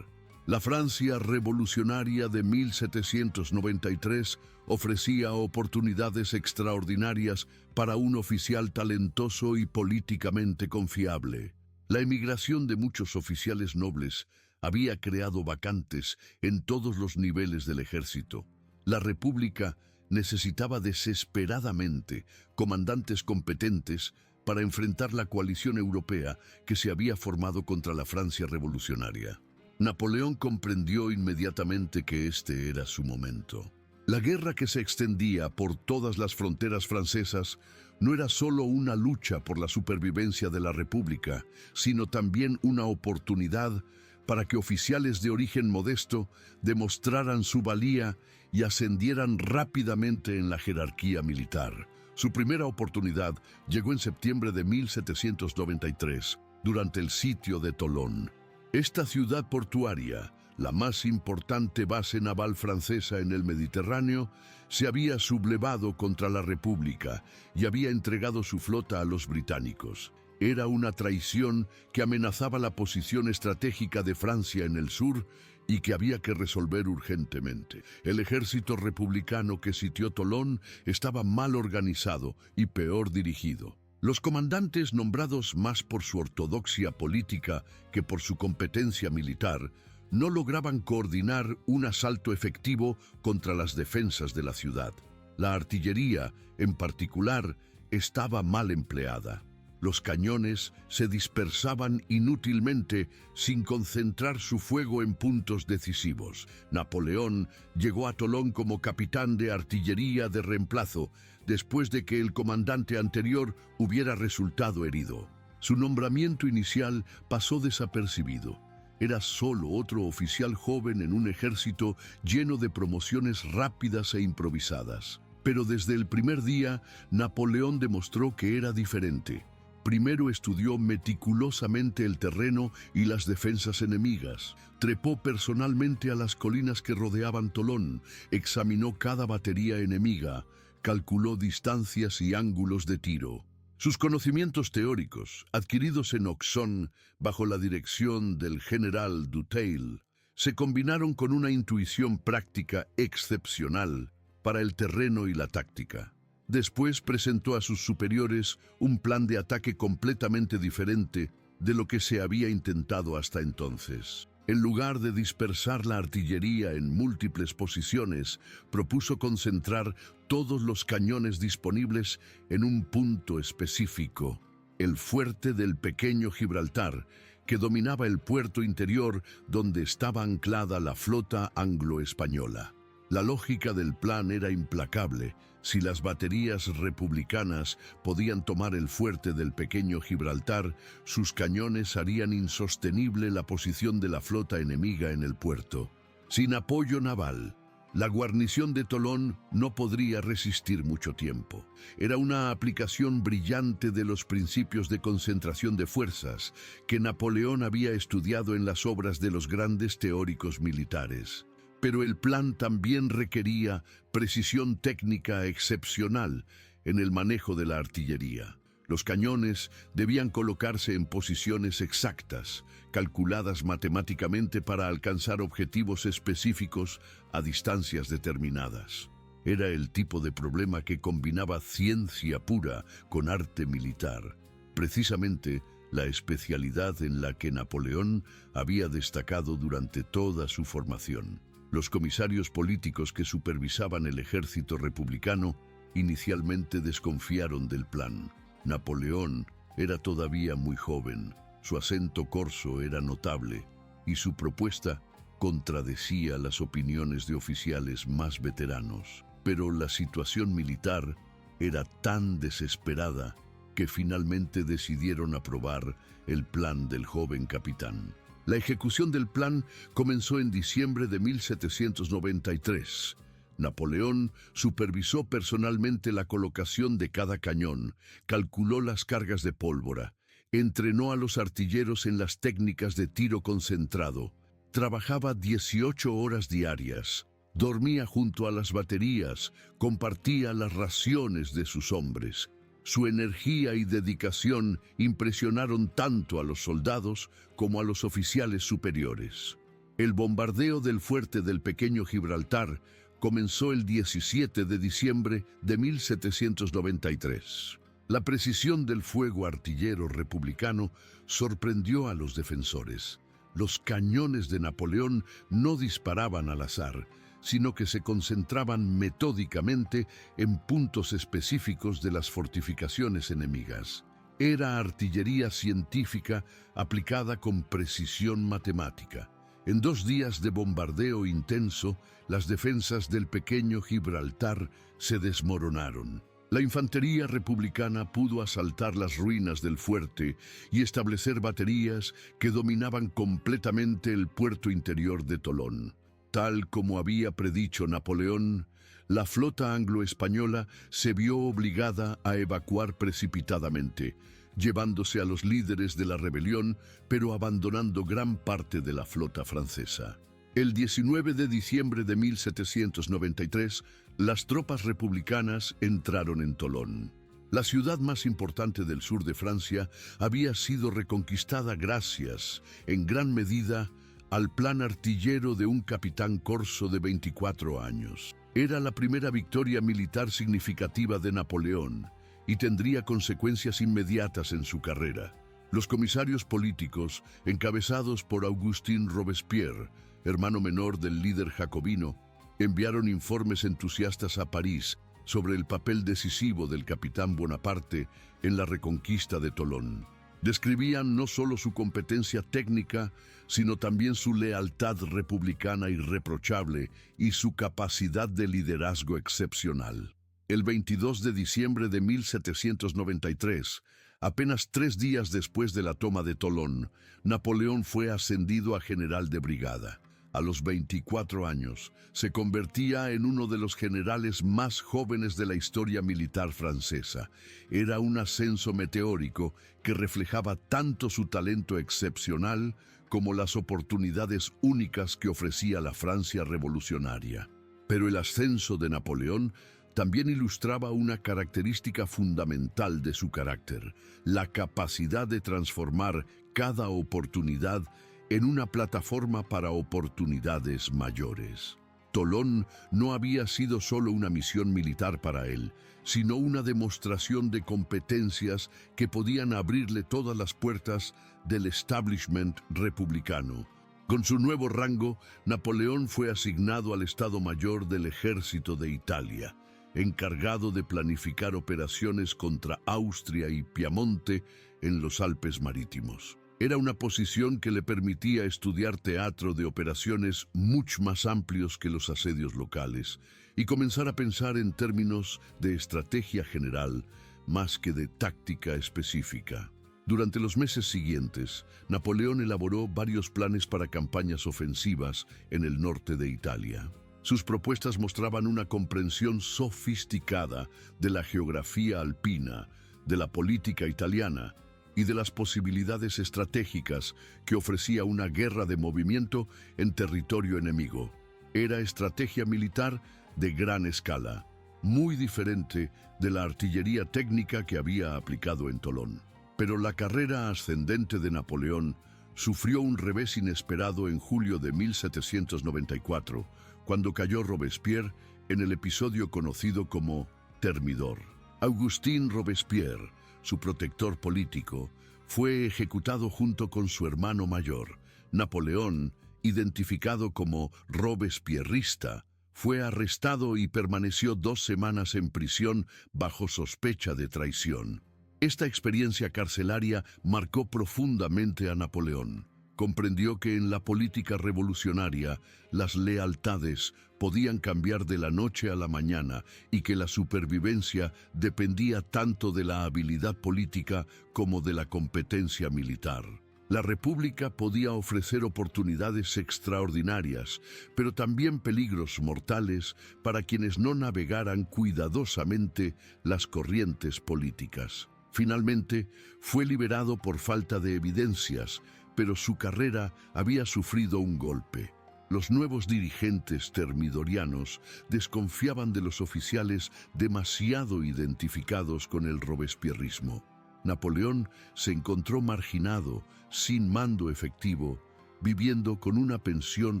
La Francia revolucionaria de 1793 ofrecía oportunidades extraordinarias para un oficial talentoso y políticamente confiable. La emigración de muchos oficiales nobles había creado vacantes en todos los niveles del ejército. La República necesitaba desesperadamente comandantes competentes para enfrentar la coalición europea que se había formado contra la Francia revolucionaria. Napoleón comprendió inmediatamente que este era su momento. La guerra que se extendía por todas las fronteras francesas no era solo una lucha por la supervivencia de la República, sino también una oportunidad para que oficiales de origen modesto demostraran su valía y ascendieran rápidamente en la jerarquía militar. Su primera oportunidad llegó en septiembre de 1793, durante el sitio de Tolón. Esta ciudad portuaria, la más importante base naval francesa en el Mediterráneo, se había sublevado contra la República y había entregado su flota a los británicos. Era una traición que amenazaba la posición estratégica de Francia en el sur y que había que resolver urgentemente. El ejército republicano que sitió Tolón estaba mal organizado y peor dirigido. Los comandantes, nombrados más por su ortodoxia política que por su competencia militar, no lograban coordinar un asalto efectivo contra las defensas de la ciudad. La artillería, en particular, estaba mal empleada. Los cañones se dispersaban inútilmente sin concentrar su fuego en puntos decisivos. Napoleón llegó a Tolón como capitán de artillería de reemplazo, después de que el comandante anterior hubiera resultado herido. Su nombramiento inicial pasó desapercibido. Era solo otro oficial joven en un ejército lleno de promociones rápidas e improvisadas. Pero desde el primer día, Napoleón demostró que era diferente. Primero estudió meticulosamente el terreno y las defensas enemigas. Trepó personalmente a las colinas que rodeaban Tolón, examinó cada batería enemiga, calculó distancias y ángulos de tiro. Sus conocimientos teóricos, adquiridos en Auxonne bajo la dirección del general Dutheil, se combinaron con una intuición práctica excepcional para el terreno y la táctica. Después presentó a sus superiores un plan de ataque completamente diferente de lo que se había intentado hasta entonces. En lugar de dispersar la artillería en múltiples posiciones, propuso concentrar todos los cañones disponibles en un punto específico, el fuerte del pequeño Gibraltar, que dominaba el puerto interior donde estaba anclada la flota anglo-española. La lógica del plan era implacable. Si las baterías republicanas podían tomar el fuerte del pequeño Gibraltar, sus cañones harían insostenible la posición de la flota enemiga en el puerto. Sin apoyo naval, la guarnición de Tolón no podría resistir mucho tiempo. Era una aplicación brillante de los principios de concentración de fuerzas que Napoleón había estudiado en las obras de los grandes teóricos militares. Pero el plan también requería precisión técnica excepcional en el manejo de la artillería. Los cañones debían colocarse en posiciones exactas, calculadas matemáticamente para alcanzar objetivos específicos a distancias determinadas. Era el tipo de problema que combinaba ciencia pura con arte militar, precisamente la especialidad en la que Napoleón había destacado durante toda su formación. Los comisarios políticos que supervisaban el ejército republicano inicialmente desconfiaron del plan. Napoleón era todavía muy joven, su acento corso era notable y su propuesta contradecía las opiniones de oficiales más veteranos. Pero la situación militar era tan desesperada que finalmente decidieron aprobar el plan del joven capitán. La ejecución del plan comenzó en diciembre de 1793. Napoleón supervisó personalmente la colocación de cada cañón, calculó las cargas de pólvora, entrenó a los artilleros en las técnicas de tiro concentrado, trabajaba 18 horas diarias, dormía junto a las baterías, compartía las raciones de sus hombres. Su energía y dedicación impresionaron tanto a los soldados como a los oficiales superiores. El bombardeo del fuerte del pequeño Gibraltar comenzó el 17 de diciembre de 1793. La precisión del fuego artillero republicano sorprendió a los defensores. Los cañones de Napoleón no disparaban al azar, sino que se concentraban metódicamente en puntos específicos de las fortificaciones enemigas. Era artillería científica aplicada con precisión matemática. En 2 días de bombardeo intenso, las defensas del pequeño Gibraltar se desmoronaron. La infantería republicana pudo asaltar las ruinas del fuerte y establecer baterías que dominaban completamente el puerto interior de Tolón. Tal como había predicho Napoleón, la flota anglo-española se vio obligada a evacuar precipitadamente, llevándose a los líderes de la rebelión, pero abandonando gran parte de la flota francesa. El 19 de diciembre de 1793, las tropas republicanas entraron en Tolón. La ciudad más importante del sur de Francia había sido reconquistada gracias, en gran medida, al plan artillero de un capitán corso de 24 años. Era la primera victoria militar significativa de Napoleón y tendría consecuencias inmediatas en su carrera. Los comisarios políticos, encabezados por Augustin Robespierre, hermano menor del líder jacobino, enviaron informes entusiastas a París sobre el papel decisivo del capitán Bonaparte en la reconquista de Tolón. Describían no solo su competencia técnica, sino también su lealtad republicana irreprochable y su capacidad de liderazgo excepcional. El 22 de diciembre de 1793, apenas 3 días después de la toma de Tolón, Napoleón fue ascendido a general de brigada. A los 24 años, se convertía en uno de los generales más jóvenes de la historia militar francesa. Era un ascenso meteórico que reflejaba tanto su talento excepcional como las oportunidades únicas que ofrecía la Francia revolucionaria. Pero el ascenso de Napoleón también ilustraba una característica fundamental de su carácter: la capacidad de transformar cada oportunidad en una plataforma para oportunidades mayores. Tolón no había sido solo una misión militar para él, sino una demostración de competencias que podían abrirle todas las puertas del establishment republicano. Con su nuevo rango, Napoleón fue asignado al Estado Mayor del Ejército de Italia, encargado de planificar operaciones contra Austria y Piamonte en los Alpes Marítimos. Era una posición que le permitía estudiar teatro de operaciones mucho más amplios que los asedios locales y comenzar a pensar en términos de estrategia general más que de táctica específica. Durante los meses siguientes, Napoleón elaboró varios planes para campañas ofensivas en el norte de Italia. Sus propuestas mostraban una comprensión sofisticada de la geografía alpina, de la política italiana y de las posibilidades estratégicas que ofrecía una guerra de movimiento en territorio enemigo. Era estrategia militar de gran escala, muy diferente de la artillería técnica que había aplicado en Tolón. Pero la carrera ascendente de Napoleón sufrió un revés inesperado en julio de 1794, cuando cayó Robespierre en el episodio conocido como Thermidor. Augustin Robespierre, su protector político, fue ejecutado junto con su hermano mayor. Napoleón, identificado como robespierrista, fue arrestado y permaneció 2 semanas en prisión bajo sospecha de traición. Esta experiencia carcelaria marcó profundamente a Napoleón. Comprendió que en la política revolucionaria las lealtades podían cambiar de la noche a la mañana y que la supervivencia dependía tanto de la habilidad política como de la competencia militar. La República podía ofrecer oportunidades extraordinarias, pero también peligros mortales para quienes no navegaran cuidadosamente las corrientes políticas. Finalmente, fue liberado por falta de evidencias, pero su carrera había sufrido un golpe. Los nuevos dirigentes termidorianos desconfiaban de los oficiales demasiado identificados con el robespierrismo. Napoleón se encontró marginado, sin mando efectivo, viviendo con una pensión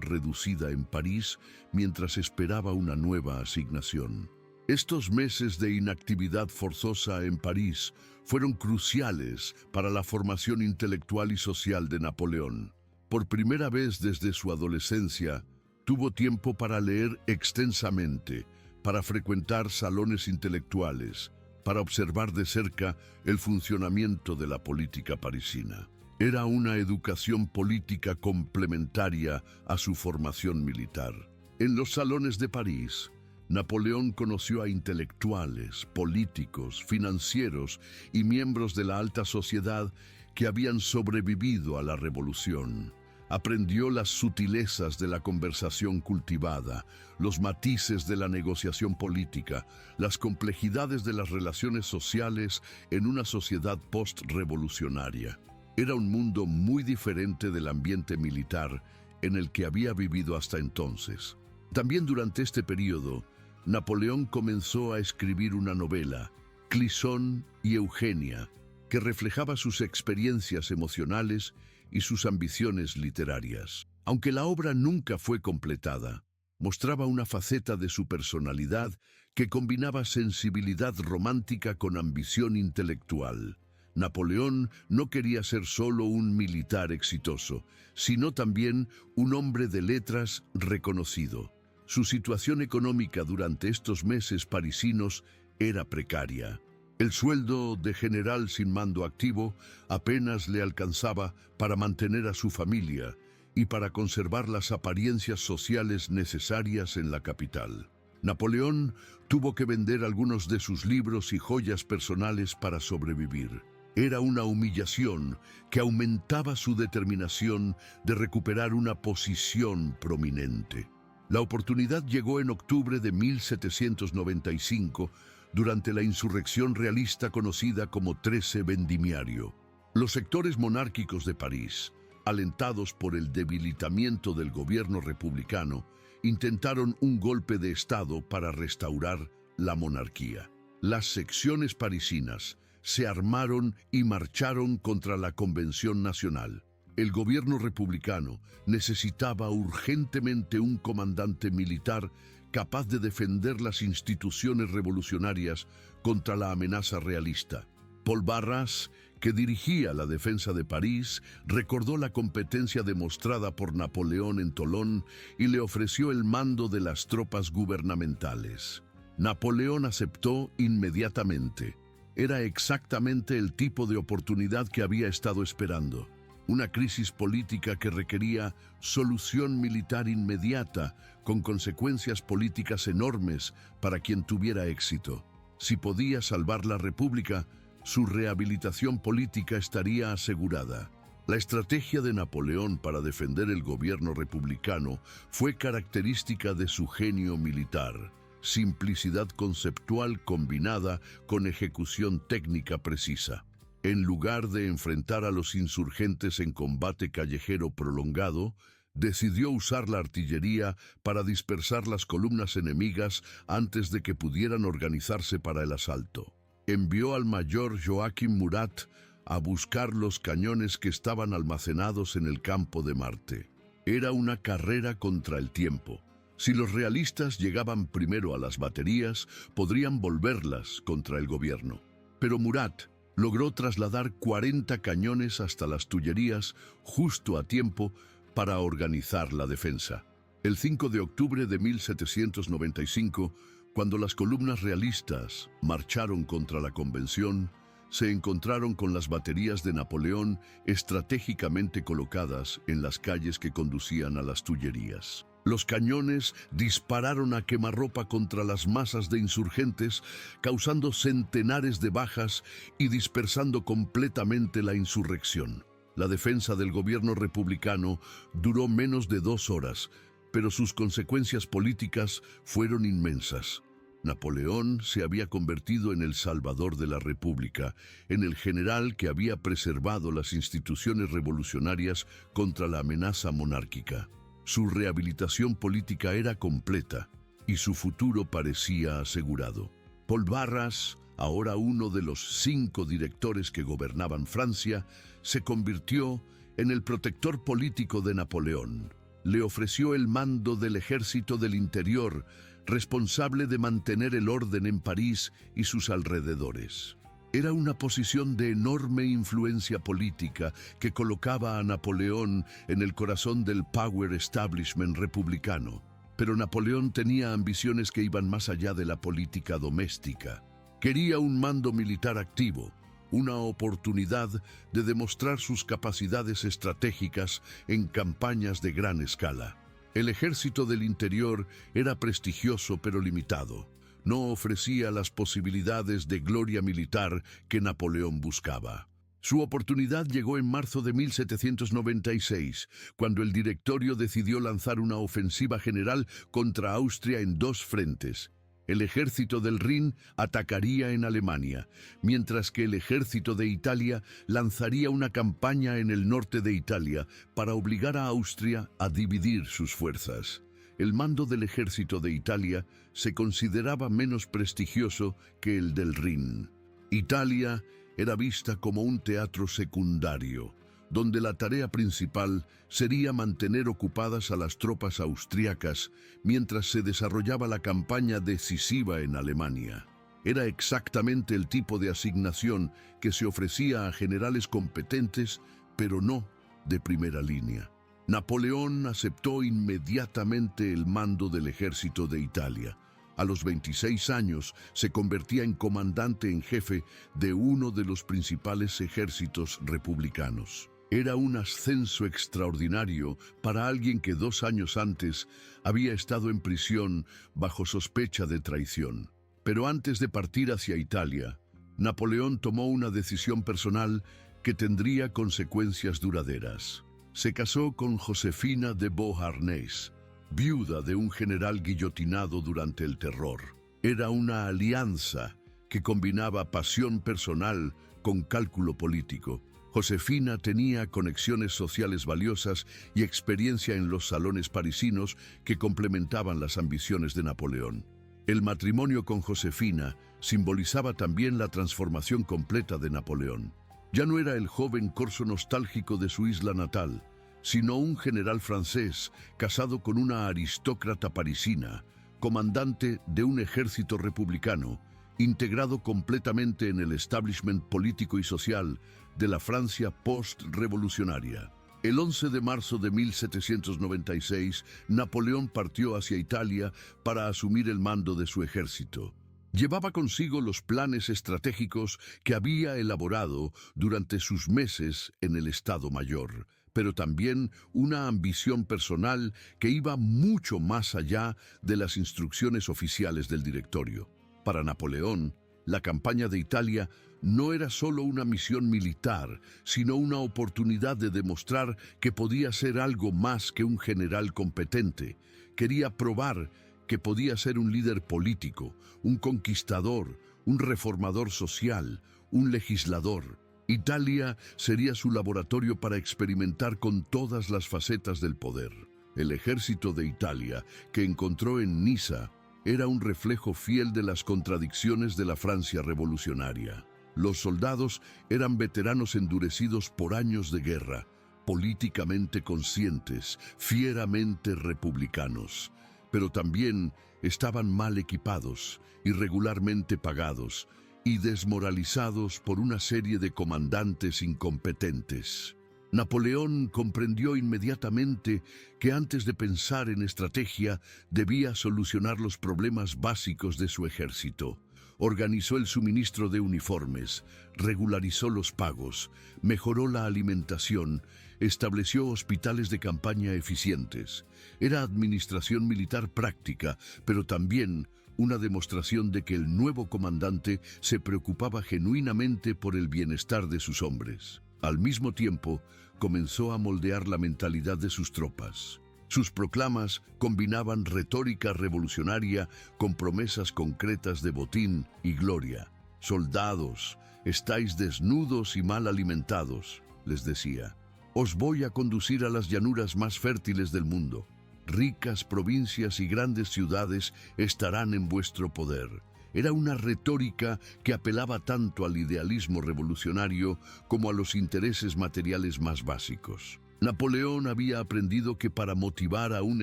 reducida en París mientras esperaba una nueva asignación. Estos meses de inactividad forzosa en París fueron cruciales para la formación intelectual y social de Napoleón. Por primera vez desde su adolescencia, tuvo tiempo para leer extensamente, para frecuentar salones intelectuales, para observar de cerca el funcionamiento de la política parisina. Era una educación política complementaria a su formación militar. En los salones de París, Napoleón conoció a intelectuales, políticos, financieros y miembros de la alta sociedad que habían sobrevivido a la revolución. Aprendió las sutilezas de la conversación cultivada, los matices de la negociación política, las complejidades de las relaciones sociales en una sociedad post-revolucionaria. Era un mundo muy diferente del ambiente militar en el que había vivido hasta entonces. También durante este periodo, Napoleón comenzó a escribir una novela, Clisson y Eugenia, que reflejaba sus experiencias emocionales y sus ambiciones literarias. Aunque la obra nunca fue completada, mostraba una faceta de su personalidad que combinaba sensibilidad romántica con ambición intelectual. Napoleón no quería ser solo un militar exitoso, sino también un hombre de letras reconocido. Su situación económica durante estos meses parisinos era precaria. El sueldo de general sin mando activo apenas le alcanzaba para mantener a su familia y para conservar las apariencias sociales necesarias en la capital. Napoleón tuvo que vender algunos de sus libros y joyas personales para sobrevivir. Era una humillación que aumentaba su determinación de recuperar una posición prominente. La oportunidad llegó en octubre de 1795, durante la insurrección realista conocida como 13 Vendimiario. Los sectores monárquicos de París, alentados por el debilitamiento del gobierno republicano, intentaron un golpe de Estado para restaurar la monarquía. Las secciones parisinas se armaron y marcharon contra la Convención Nacional. El gobierno republicano necesitaba urgentemente un comandante militar capaz de defender las instituciones revolucionarias contra la amenaza realista. Paul Barras, que dirigía la defensa de París, recordó la competencia demostrada por Napoleón en Tolón y le ofreció el mando de las tropas gubernamentales. Napoleón aceptó inmediatamente. Era exactamente el tipo de oportunidad que había estado esperando. Una crisis política que requería solución militar inmediata, con consecuencias políticas enormes para quien tuviera éxito. Si podía salvar la República, su rehabilitación política estaría asegurada. La estrategia de Napoleón para defender el gobierno republicano fue característica de su genio militar. Simplicidad conceptual combinada con ejecución técnica precisa. En lugar de enfrentar a los insurgentes en combate callejero prolongado, decidió usar la artillería para dispersar las columnas enemigas antes de que pudieran organizarse para el asalto. Envió al mayor Joachim Murat a buscar los cañones que estaban almacenados en el campo de Marte. Era una carrera contra el tiempo. Si los realistas llegaban primero a las baterías, podrían volverlas contra el gobierno. Pero Murat logró trasladar 40 cañones hasta las Tullerías justo a tiempo para organizar la defensa. El 5 de octubre de 1795, cuando las columnas realistas marcharon contra la Convención, se encontraron con las baterías de Napoleón estratégicamente colocadas en las calles que conducían a las Tullerías. Los cañones dispararon a quemarropa contra las masas de insurgentes, causando centenares de bajas y dispersando completamente la insurrección. La defensa del gobierno republicano duró menos de 2 horas, pero sus consecuencias políticas fueron inmensas. Napoleón se había convertido en el salvador de la República, en el general que había preservado las instituciones revolucionarias contra la amenaza monárquica. Su rehabilitación política era completa y su futuro parecía asegurado. Paul Barras, ahora uno de los 5 directores que gobernaban Francia, se convirtió en el protector político de Napoleón. Le ofreció el mando del Ejército del Interior, responsable de mantener el orden en París y sus alrededores. Era una posición de enorme influencia política que colocaba a Napoleón en el corazón del power establishment republicano. Pero Napoleón tenía ambiciones que iban más allá de la política doméstica. Quería un mando militar activo, una oportunidad de demostrar sus capacidades estratégicas en campañas de gran escala. El Ejército del Interior era prestigioso pero limitado. No ofrecía las posibilidades de gloria militar que Napoleón buscaba. Su oportunidad llegó en marzo de 1796, cuando el directorio decidió lanzar una ofensiva general contra Austria en 2 frentes. El ejército del Rin atacaría en Alemania, mientras que el ejército de Italia lanzaría una campaña en el norte de Italia para obligar a Austria a dividir sus fuerzas. El mando del ejército de Italia se consideraba menos prestigioso que el del Rin. Italia era vista como un teatro secundario, donde la tarea principal sería mantener ocupadas a las tropas austriacas mientras se desarrollaba la campaña decisiva en Alemania. Era exactamente el tipo de asignación que se ofrecía a generales competentes, pero no de primera línea. Napoleón aceptó inmediatamente el mando del ejército de Italia. A los 26 años se convertía en comandante en jefe de uno de los principales ejércitos republicanos. Era un ascenso extraordinario para alguien que 2 años antes había estado en prisión bajo sospecha de traición. Pero antes de partir hacia Italia, Napoleón tomó una decisión personal que tendría consecuencias duraderas. Se casó con Josefina de Beauharnais, viuda de un general guillotinado durante el terror. Era una alianza que combinaba pasión personal con cálculo político. Josefina tenía conexiones sociales valiosas y experiencia en los salones parisinos que complementaban las ambiciones de Napoleón. El matrimonio con Josefina simbolizaba también la transformación completa de Napoleón. Ya no era el joven corso nostálgico de su isla natal, sino un general francés casado con una aristócrata parisina, comandante de un ejército republicano, integrado completamente en el establishment político y social de la Francia post-revolucionaria. El 11 de marzo de 1796, Napoleón partió hacia Italia para asumir el mando de su ejército. Llevaba consigo los planes estratégicos que había elaborado durante sus meses en el Estado Mayor, pero también una ambición personal que iba mucho más allá de las instrucciones oficiales del directorio. Para Napoleón, la campaña de Italia no era solo una misión militar, sino una oportunidad de demostrar que podía ser algo más que un general competente. Quería probar que podía ser un líder político, un conquistador, un reformador social, un legislador. Italia sería su laboratorio para experimentar con todas las facetas del poder. El ejército de Italia, que encontró en Niza, era un reflejo fiel de las contradicciones de la Francia revolucionaria. Los soldados eran veteranos endurecidos por años de guerra, políticamente conscientes, fieramente republicanos, pero también estaban mal equipados, irregularmente pagados y desmoralizados por una serie de comandantes incompetentes. Napoleón comprendió inmediatamente que antes de pensar en estrategia debía solucionar los problemas básicos de su ejército. Organizó el suministro de uniformes, regularizó los pagos, mejoró la alimentación, estableció hospitales de campaña eficientes. Era administración militar práctica, pero también una demostración de que el nuevo comandante se preocupaba genuinamente por el bienestar de sus hombres. Al mismo tiempo, comenzó a moldear la mentalidad de sus tropas. Sus proclamas combinaban retórica revolucionaria con promesas concretas de botín y gloria. «Soldados, estáis desnudos y mal alimentados», les decía. «Os voy a conducir a las llanuras más fértiles del mundo. Ricas provincias y grandes ciudades estarán en vuestro poder». Era una retórica que apelaba tanto al idealismo revolucionario como a los intereses materiales más básicos. Napoleón había aprendido que para motivar a un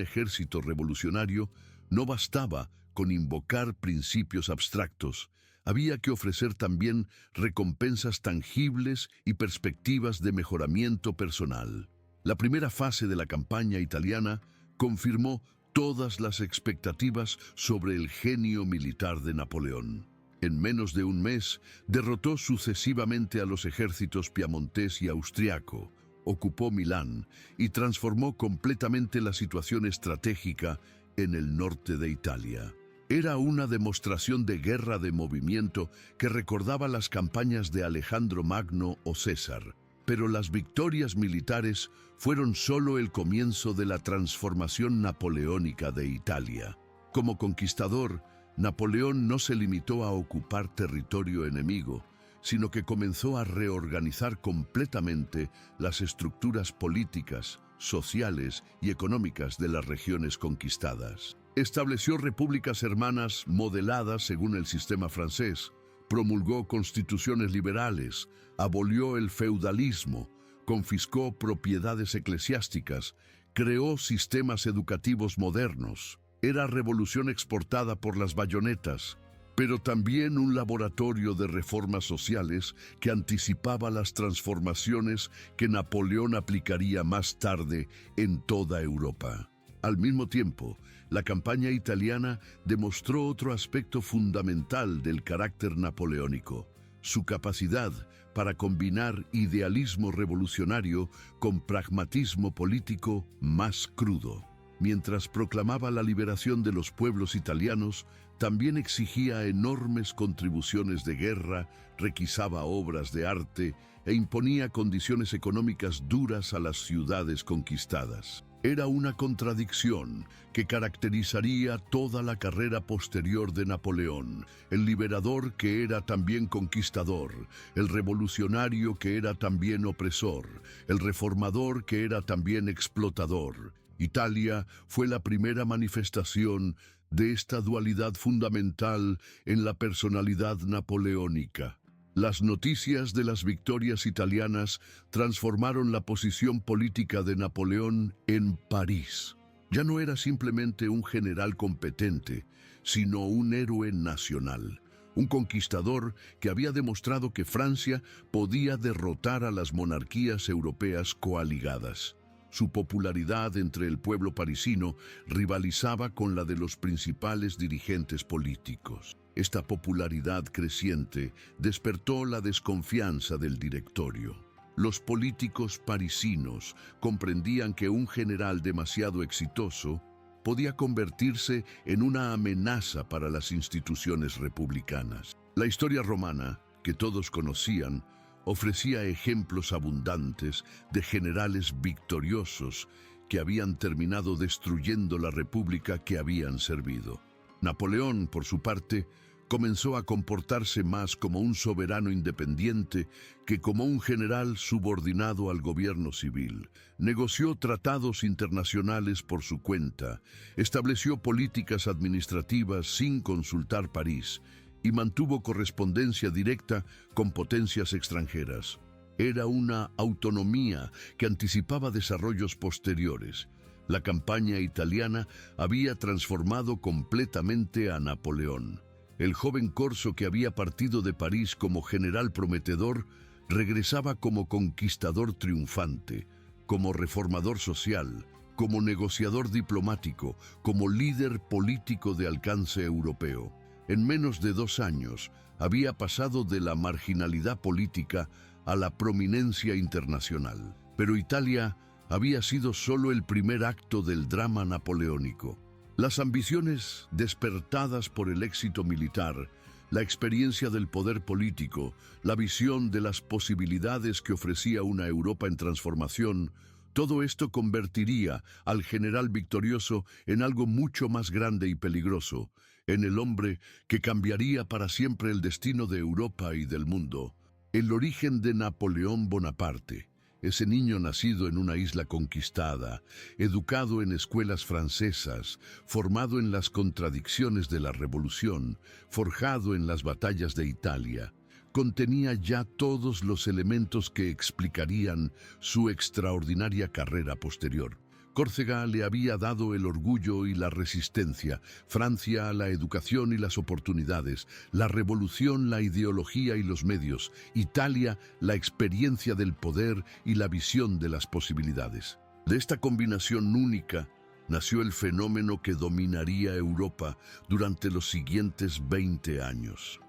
ejército revolucionario no bastaba con invocar principios abstractos. Había que ofrecer también recompensas tangibles y perspectivas de mejoramiento personal. La primera fase de la campaña italiana confirmó todas las expectativas sobre el genio militar de Napoleón. En menos de un mes, derrotó sucesivamente a los ejércitos piamontés y austriaco, ocupó Milán y transformó completamente la situación estratégica en el norte de Italia. Era una demostración de guerra de movimiento que recordaba las campañas de Alejandro Magno o César. Pero las victorias militares fueron solo el comienzo de la transformación napoleónica de Italia. Como conquistador, Napoleón no se limitó a ocupar territorio enemigo, sino que comenzó a reorganizar completamente las estructuras políticas, sociales y económicas de las regiones conquistadas. Estableció repúblicas hermanas modeladas según el sistema francés, promulgó constituciones liberales, abolió el feudalismo, confiscó propiedades eclesiásticas, creó sistemas educativos modernos. Era revolución exportada por las bayonetas, pero también un laboratorio de reformas sociales que anticipaba las transformaciones que Napoleón aplicaría más tarde en toda Europa. Al mismo tiempo, la campaña italiana demostró otro aspecto fundamental del carácter napoleónico: su capacidad para combinar idealismo revolucionario con pragmatismo político más crudo. Mientras proclamaba la liberación de los pueblos italianos, también exigía enormes contribuciones de guerra, requisaba obras de arte e imponía condiciones económicas duras a las ciudades conquistadas. Era una contradicción que caracterizaría toda la carrera posterior de Napoleón: el liberador que era también conquistador, el revolucionario que era también opresor, el reformador que era también explotador. Italia fue la primera manifestación de esta dualidad fundamental en la personalidad napoleónica. Las noticias de las victorias italianas transformaron la posición política de Napoleón en París. Ya no era simplemente un general competente, sino un héroe nacional, un conquistador que había demostrado que Francia podía derrotar a las monarquías europeas coaligadas. Su popularidad entre el pueblo parisino rivalizaba con la de los principales dirigentes políticos. Esta popularidad creciente despertó la desconfianza del directorio. Los políticos parisinos comprendían que un general demasiado exitoso podía convertirse en una amenaza para las instituciones republicanas. La historia romana, que todos conocían, ofrecía ejemplos abundantes de generales victoriosos que habían terminado destruyendo la república que habían servido. Napoleón, por su parte, comenzó a comportarse más como un soberano independiente que como un general subordinado al gobierno civil. Negoció tratados internacionales por su cuenta, estableció políticas administrativas sin consultar París y mantuvo correspondencia directa con potencias extranjeras. Era una autonomía que anticipaba desarrollos posteriores. La campaña italiana había transformado completamente a Napoleón. El joven corso que había partido de París como general prometedor regresaba como conquistador triunfante, como reformador social, como negociador diplomático, como líder político de alcance europeo. En menos de 2 años había pasado de la marginalidad política a la prominencia internacional. Pero Italia había sido solo el primer acto del drama napoleónico. Las ambiciones despertadas por el éxito militar, la experiencia del poder político, la visión de las posibilidades que ofrecía una Europa en transformación, todo esto convertiría al general victorioso en algo mucho más grande y peligroso, en el hombre que cambiaría para siempre el destino de Europa y del mundo. El origen de Napoleón Bonaparte. Ese niño nacido en una isla conquistada, educado en escuelas francesas, formado en las contradicciones de la revolución, forjado en las batallas de Italia, contenía ya todos los elementos que explicarían su extraordinaria carrera posterior. Córcega le había dado el orgullo y la resistencia, Francia la educación y las oportunidades, la revolución la ideología y los medios, Italia la experiencia del poder y la visión de las posibilidades. De esta combinación única nació el fenómeno que dominaría Europa durante los siguientes 20 años.